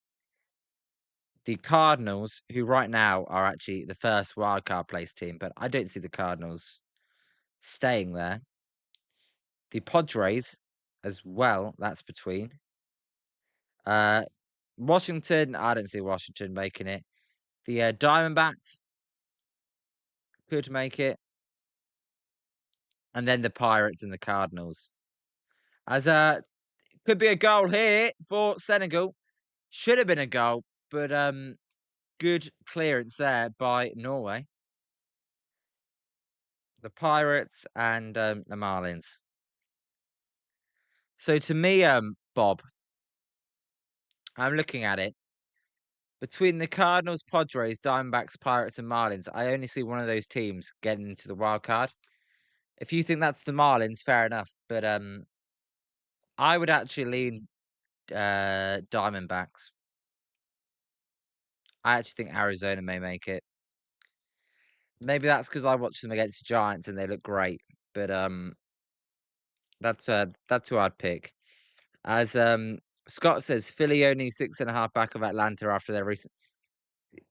the Cardinals, who right now are actually the first wildcard place team, but I don't see the Cardinals staying there. The Padres as well, that's between. Uh, Washington, I don't see Washington making it. The Diamondbacks could make it. And then the Pirates and the Cardinals. As could be a goal here for Senegal. Should have been a goal, but good clearance there by Norway, the Pirates, and the Marlins. So to me, Bob, I'm looking at it. Between the Cardinals, Padres, Diamondbacks, Pirates, and Marlins, I only see one of those teams getting into the wild card. If you think that's the Marlins, fair enough. But I would actually lean Diamondbacks. I actually think Arizona may make it. Maybe that's because I watched them against the Giants and they look great. But that's who I'd pick. As Scott says, Philly only 6.5 back of Atlanta after their recent.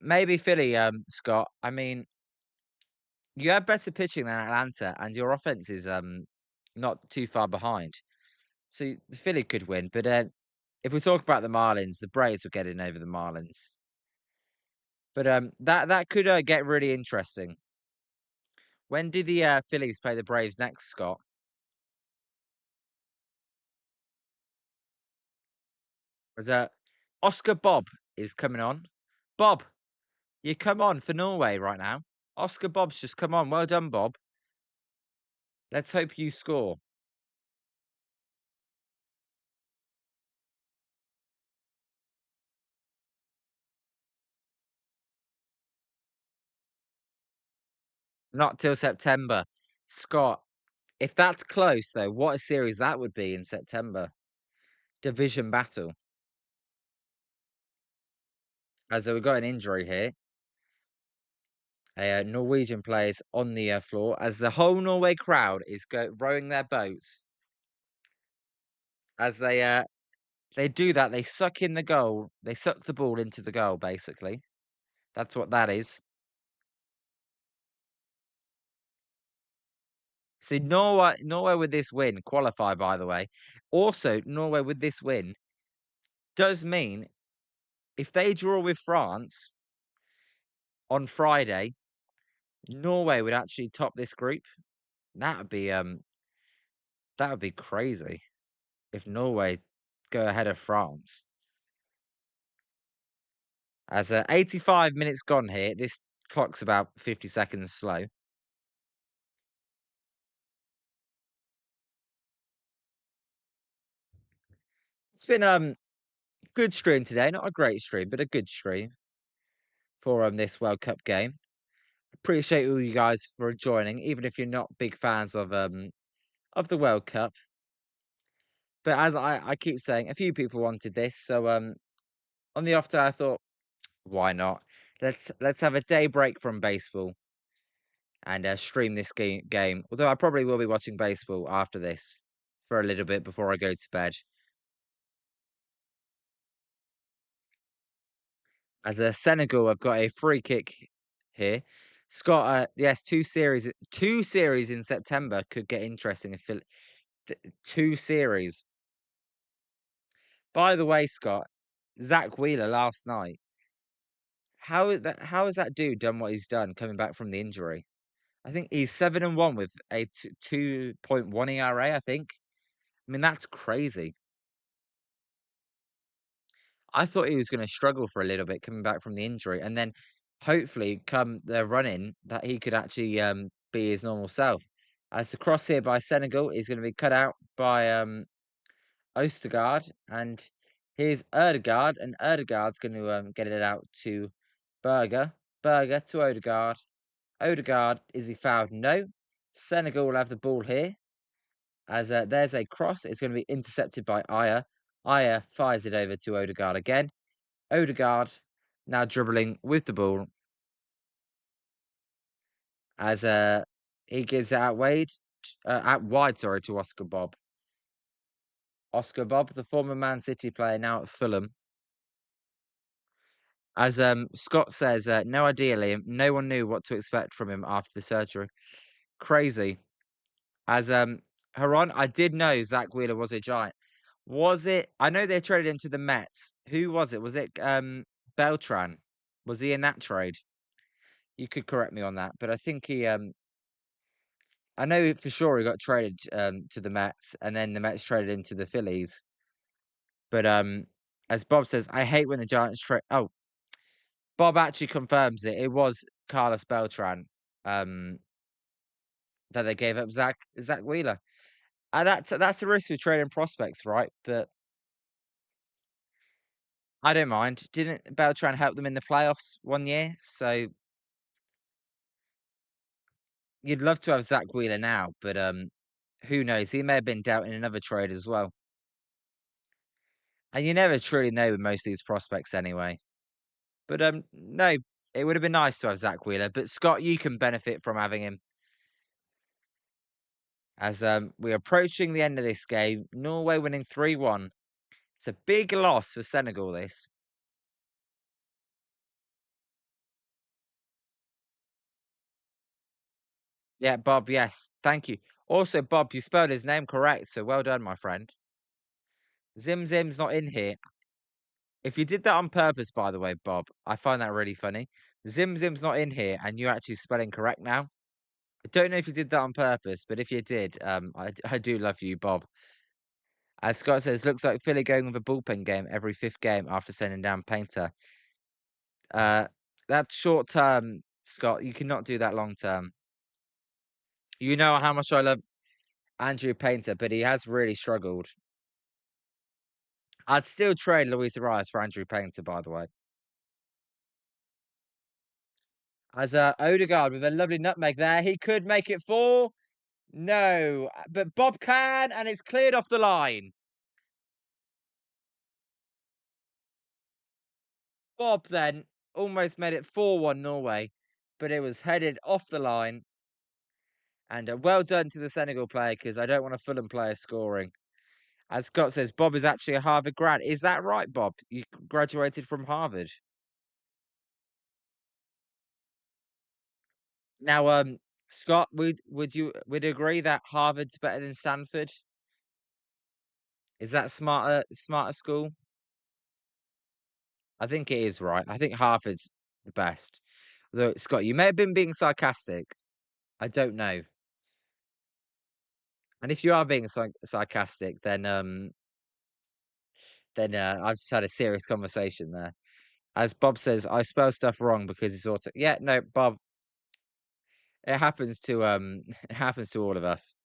Maybe Philly, Scott. I mean, you have better pitching than Atlanta, and your offense is not too far behind. So the Philly could win. But if we talk about the Marlins, the Braves were getting over the Marlins. But that could get really interesting. When do the Phillies play the Braves next, Scott? As Oscar Bob is coming on. Bob, you come on for Norway right now. Oscar Bob's just come on. Well done, Bob. Let's hope you score. Not till September. Scott, if that's close, though, what a series that would be in September. Division battle. As we've got an injury here. A Norwegian players on the floor as the whole Norway crowd is rowing their boats. As they do that, they suck in the goal. They suck the ball into the goal, basically. That's what that is. So Norway with this win qualify, by the way. Also, Norway with this win does mean if they draw with France on Friday, Norway would actually top this group. That would be crazy if Norway go ahead of France. As 85 minutes gone here, this clock's about 50 seconds slow. It's been good stream today, not a great stream, but a good stream for this World Cup game. Appreciate all you guys for joining, even if you're not big fans of the World Cup. But as I keep saying, a few people wanted this, so on the off day I thought, why not? Let's have a day break from baseball and stream this game. Although I probably will be watching baseball after this for a little bit before I go to bed. As a Senegal, I've got a free kick here. Scott, yes, two series in September could get interesting if two series. By the way, Scott, Zach Wheeler last night. How has that dude done what he's done coming back from the injury? I think he's 7-1 with a 2.1 ERA, I think. I mean, that's crazy. I thought he was gonna struggle for a little bit coming back from the injury, and then hopefully come the run-in that he could actually, be his normal self. As the cross here by Senegal is gonna be cut out by, Ostergaard, and here's Erdegaard, and Erdegaard's gonna, get it out to Berger. Berger to Odegaard. Odegaard, is he fouled? No. Senegal will have the ball here. As there's a cross, it's going to be intercepted by Aya. Aya fires it over to Odegaard again. Odegaard now dribbling with the ball as he gives it out wide, sorry, to Oscar Bob. Oscar Bob, the former Man City player, now at Fulham. As Scott says, no idea, Liam. No one knew what to expect from him after the surgery. Crazy. As Haron, I did know Zach Wheeler was a giant. Was it? I know they traded him to the Mets. Who was it? Was it Beltran? Was he in that trade? You could correct me on that, but I think he I know for sure he got traded to the Mets, and then the Mets traded him to the Phillies. But As Bob says, I hate when the Giants trade. Oh, Bob actually confirms it. It was Carlos Beltran um, that they gave up Zach Wheeler. And that's the risk with trading prospects, right? But I don't mind. Didn't Beltran help them in the playoffs one year? So you'd love to have Zach Wheeler now, but who knows? He may have been dealt in another trade as well. And you never truly know with most of these prospects anyway. But no, it would have been nice to have Zach Wheeler. But Scott, you can benefit from having him. As we're approaching the end of this game, Norway winning 3-1. It's a big loss for Senegal, this. Yeah, Bob, yes. Thank you. Also, Bob, you spelled his name correct, so well done, my friend. Zim Zim's not in here. If you did that on purpose, by the way, Bob, I find that really funny. Zim Zim's not in here, and you're actually spelling correct now. I don't know if you did that on purpose, but if you did, I do love you, Bob. As Scott says, looks like Philly going with a bullpen game every fifth game after sending down Painter. Uh, that's short term, Scott. You cannot do that long term. You know how much I love Andrew Painter, but he has really struggled. I'd still trade Luis Arias for Andrew Painter, by the way. As Odegaard with a lovely nutmeg there, he could make it 4. No, but Bob can, and it's cleared off the line. Bob then almost made it 4-1 Norway, but it was headed off the line. And well done to the Senegal player, because I don't want a Fulham player scoring. As Scott says, Bob is actually a Harvard grad. Is that right, Bob? You graduated from Harvard. Now, Scott, would agree that Harvard's better than Stanford? Is that smarter school? I think it is right. I think Harvard's the best. Although, Scott, you may have been being sarcastic. I don't know. And if you are being sarcastic, then I've just had a serious conversation there. As Bob says, I spell stuff wrong because it's auto. Yeah, no, Bob, it happens to it happens to all of us.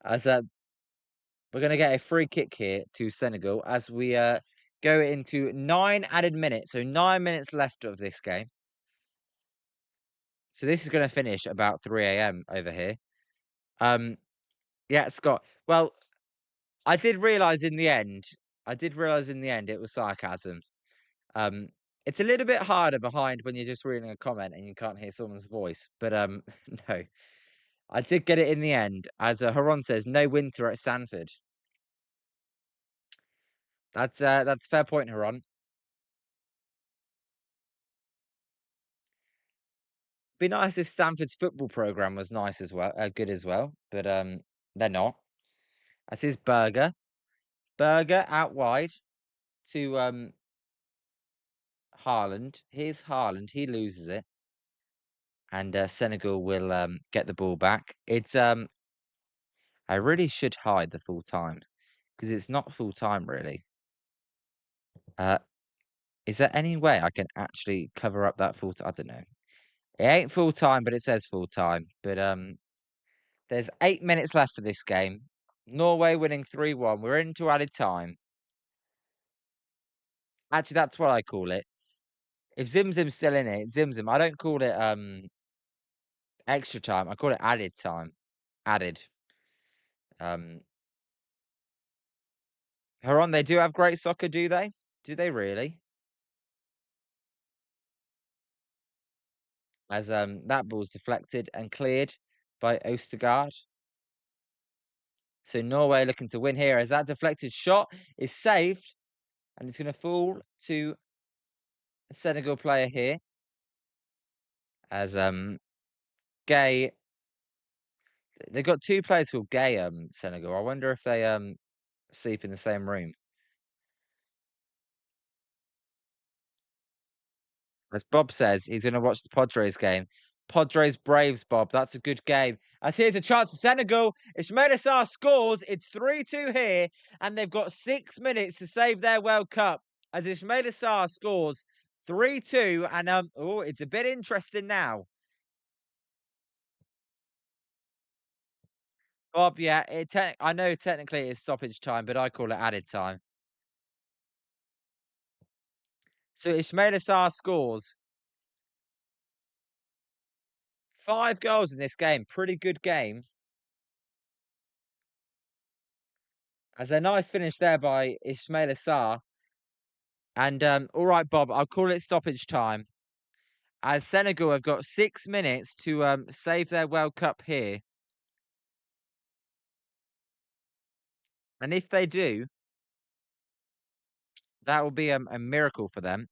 As we're gonna get a free kick here to Senegal as we go into 9 added minutes. So 9 minutes left of this game. So this is gonna finish about 3 a.m. over here. Um, yeah, Scott. Well, I did realize in the end it was sarcasm. Um, it's a little bit harder behind when you're just reading a comment and you can't hear someone's voice. But no, I did get it in the end. As Haron says, no winter at Sanford. That's a fair point, Haron. Be nice if Stanford's football program was nice as well, good as well. But they're not. That's his Burger. Burger out wide to Haaland. Here's Haaland. He loses it. And Senegal will get the ball back. It's I really should hide the full time because it's not full time really. Uh, is there any way I can actually cover up that full time? I don't know. It ain't full time, but it says full time. But there's 8 minutes left for this game. Norway winning 3-1. We're into added time. Actually, that's what I call it. If Zim's still in it, Zim. I don't call it extra time. I call it added time. Added. Um, Haron, they do have great soccer, do they? Do they really? As that ball's deflected and cleared by Ostergaard. So Norway looking to win here as that deflected shot is saved and it's going to fall to a Senegal player here. As Gay, they've got 2 players called Gay Senegal. I wonder if they sleep in the same room. As Bob says, he's going to watch the Padres game Padres Braves, Bob. That's a good game. As here's a chance for Senegal. Ismaila Sarr scores. It's 3-2 here, and they've got 6 minutes to save their World Cup. As Ismaila Sarr scores 3-2, and oh, it's a bit interesting now. Bob, yeah, I know technically it's stoppage time, but I call it added time. So Ismaila Sarr scores 5 goals in this game. Pretty good game. As a nice finish there by Ismaila Sarr. And all right, Bob, I'll call it stoppage time. As Senegal have got 6 minutes to save their World Cup here. And if they do, that will be a miracle for them.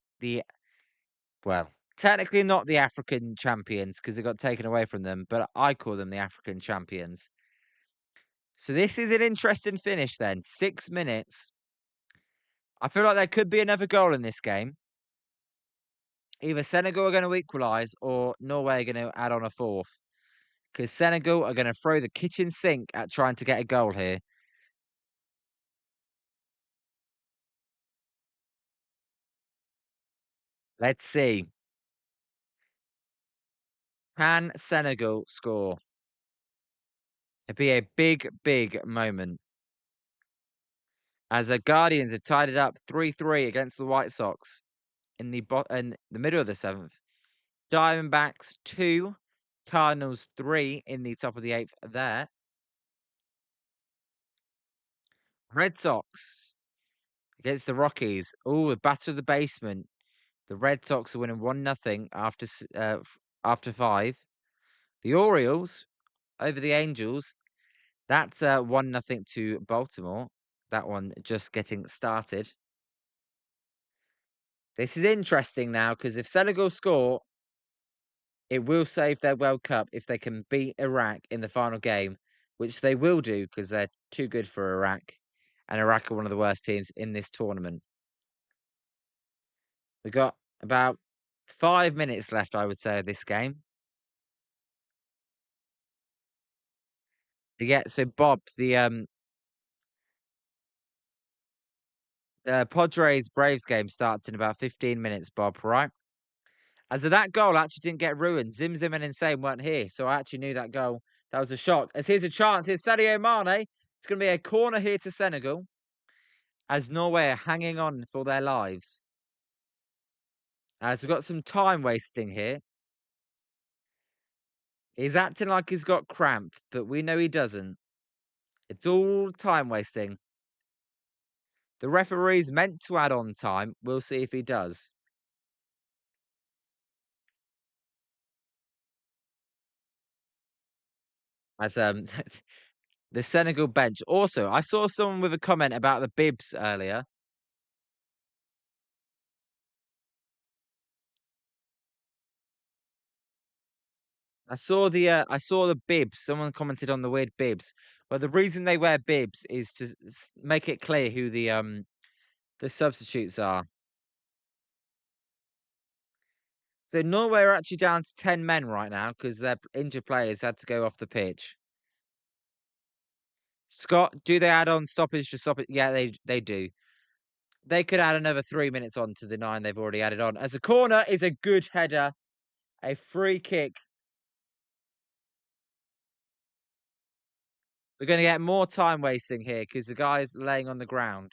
Well, technically not the African champions because it got taken away from them, but I call them the African champions. So this is an interesting finish then. 6 minutes. I feel like there could be another goal in this game. Either Senegal are going to equalise or Norway are going to add on a fourth. Because Senegal are going to throw the kitchen sink at trying to get a goal here. Let's see. Can Senegal score? It'd be a big, big moment. As the Guardians have tied it up 3-3 against the White Sox in the middle of the seventh. Diamondbacks 2, Cardinals 3 in the top of the eighth there. Red Sox against the Rockies. Oh, the batter of the basement. The Red Sox are winning 1-0 after 5. The Orioles over the Angels. That's 1-0 to Baltimore. That one just getting started. This is interesting now because if Senegal score, it will save their World Cup if they can beat Iraq in the final game, which they will do because they're too good for Iraq. And Iraq are one of the worst teams in this tournament. We've got about 5 minutes left, I would say, of this game. Yeah, so Bob, the Padres Braves game starts in about 15 minutes, Bob, right? As of that goal actually didn't get ruined. Zim Zim and Insane weren't here, so I actually knew that goal. That was a shock. As here's a chance. Here's Sadio Mane. It's going to be a corner here to Senegal. As Norway are hanging on for their lives. As we've got some time wasting here. He's acting like he's got cramp, but we know he doesn't. It's all time wasting. The referee's meant to add on time. We'll see if he does. As the Senegal bench. Also, I saw someone with a comment about the bibs earlier. I saw the bibs. Someone commented on the weird bibs. But the reason they wear bibs is to make it clear who the substitutes are. So Norway are actually down to 10 men right now because their injured players had to go off the pitch. Scott, do they add on stoppage to stop it? Yeah, they do. They could add another 3 minutes on to the 9 they've already added on. As the corner is a good header, a free kick. We're going to get more time wasting here because the guy's laying on the ground.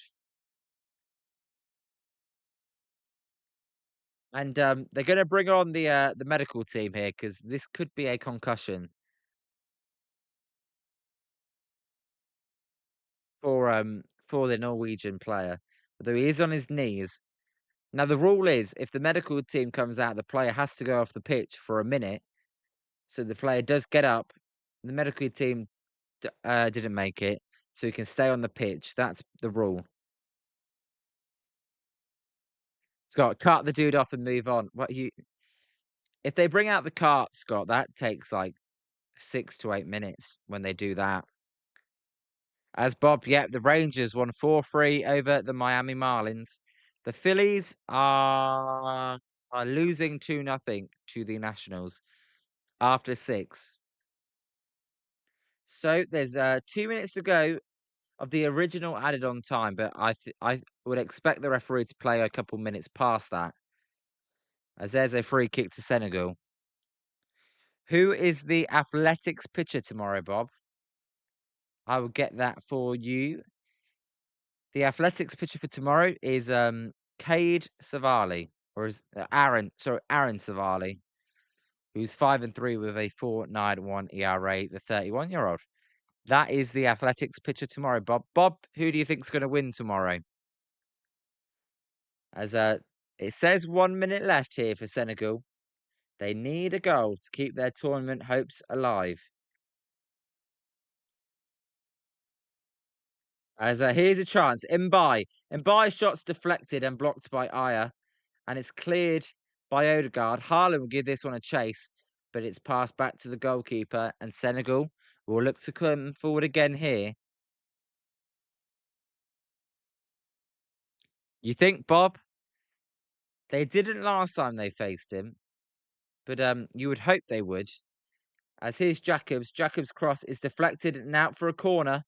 And they're going to bring on the medical team here because this could be a concussion for the Norwegian player, although he is on his knees. Now the rule is if the medical team comes out, the player has to go off the pitch for a minute. So the player does get up. The medical team didn't make it, so he can stay on the pitch. That's the rule. Scott, cut the dude off and move on. If they bring out the cart, Scott, that takes like 6 to 8 minutes when they do that. As Bob, yep, the Rangers won 4-3 over the Miami Marlins. The Phillies are losing 2-0 to the Nationals. after 6. So there's 2 minutes to go of the original added on time, but I would expect the referee to play a couple minutes past that, as there's a free kick to Senegal. Who is the athletics pitcher tomorrow, Bob? I will get that for you. The athletics pitcher for tomorrow is Cade Savali, or is Aaron Savali, who's 5-3 with a 4.91 ERA, the 31-year-old. That is the athletics pitcher tomorrow, Bob. Bob, who do you think's going to win tomorrow? As it says 1 minute left here for Senegal. They need a goal to keep their tournament hopes alive. As here's a chance. Mbai's shot's deflected and blocked by Aya, and it's cleared by Odegaard. Haaland will give this one a chase, but it's passed back to the goalkeeper, and Senegal will look to come forward again here. You think, Bob? They didn't last time they faced him, but you would hope they would. As here's Jacobs. Jacobs' cross is deflected and out for a corner.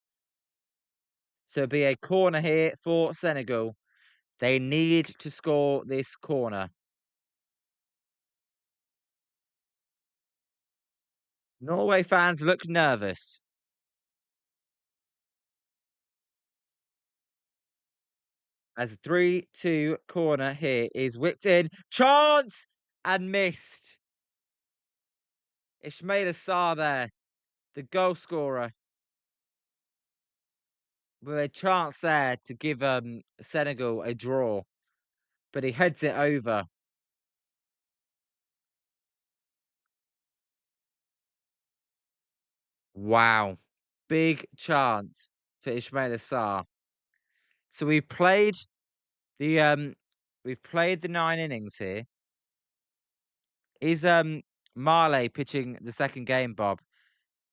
So it'll be a corner here for Senegal. They need to score this corner. Norway fans look nervous. As a 3-2 corner here is whipped in. Chance! And missed. Ismail Assar there, the goal scorer, with a chance there to give Senegal a draw. But he heads it over. Wow. Big chance for Ismail Assar. So the we've played the 9 innings here. Is Marley pitching the second game, Bob?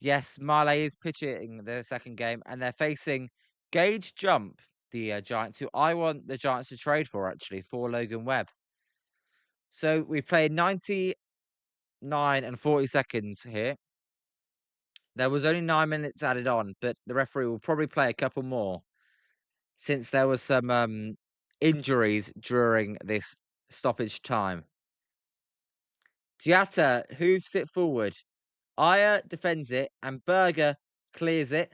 Yes, Marley is pitching the second game, and they're facing Gage Jump, the Giants, who I want the Giants to trade for actually for Logan Webb. So we played 99 and 40 seconds here. There was only 9 minutes added on, but the referee will probably play a couple more since there was some injuries during this stoppage time. Diatta hoofs it forward. Aya defends it, and Berger clears it.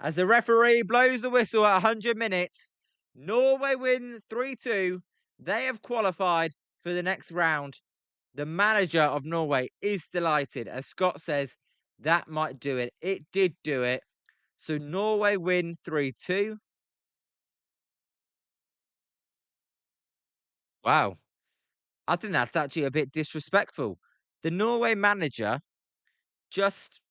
As the referee blows the whistle at 100 minutes, Norway win 3-2. They have qualified for the next round. The manager of Norway is delighted, as Scott says that might do it. It did do it. So Norway win 3-2. Wow. I think that's actually a bit disrespectful. The Norway manager just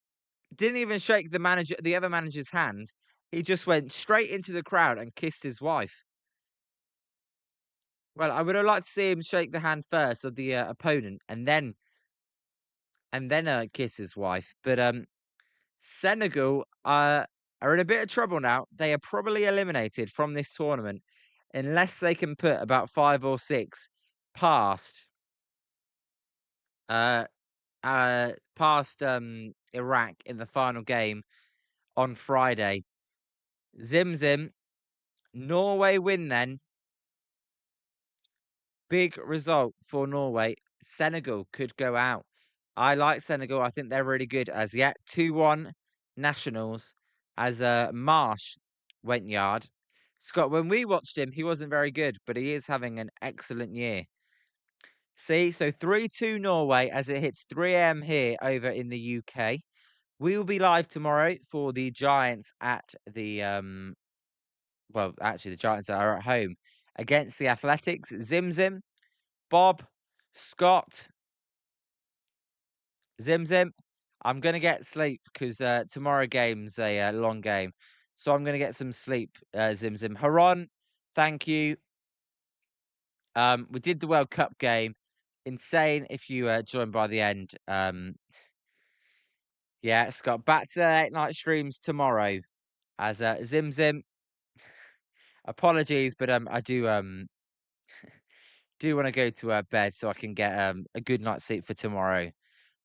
didn't even shake the other manager's hand. He just went straight into the crowd and kissed his wife. Well, I would have liked to see him shake the hand first of the opponent and then kiss his wife. But Senegal are in a bit of trouble now. They are probably eliminated from this tournament unless they can put about 5 or 6 past uh past Iraq in the final game on Friday. Zim Zim, Norway win then. Big result for Norway. Senegal could go out. I like Senegal. I think they're really good as yet. 2-1 Nationals as Marsh went yard. Scott, when we watched him, he wasn't very good, but he is having an excellent year. See, so 3-2 Norway as it hits 3 a.m. here over in the UK. We will be live tomorrow for the Giants at the well, actually the Giants are at home against the Athletics. Zim Zim, Bob, Scott, Zim Zim. I'm gonna get sleep because tomorrow game's a long game, so I'm gonna get some sleep. Zim Zim, Haron, thank you. We did the World Cup game. Insane if you joined by the end. Yeah, Scott, back to the late night streams tomorrow. As Zim Zim, apologies, but I do want to go to bed so I can get a good night's sleep for tomorrow.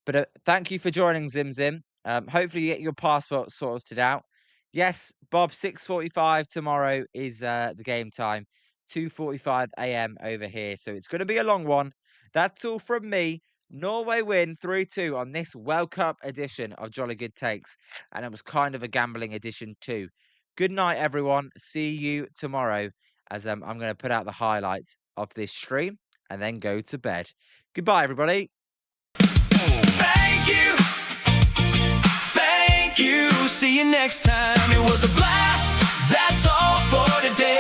But thank you for joining, Zim Zim. Hopefully you get your passport sorted out. Yes, Bob, 6:45 tomorrow is the game time. 2:45 a.m. over here. So it's going to be a long one. That's all from me. Norway win 3-2 on this World Cup edition of Jolly Good Takes. And it was kind of a gambling edition too. Good night, everyone. See you tomorrow as I'm going to put out the highlights of this stream and then go to bed. Goodbye, everybody. Thank you. Thank you. See you next time. It was a blast. That's all for today.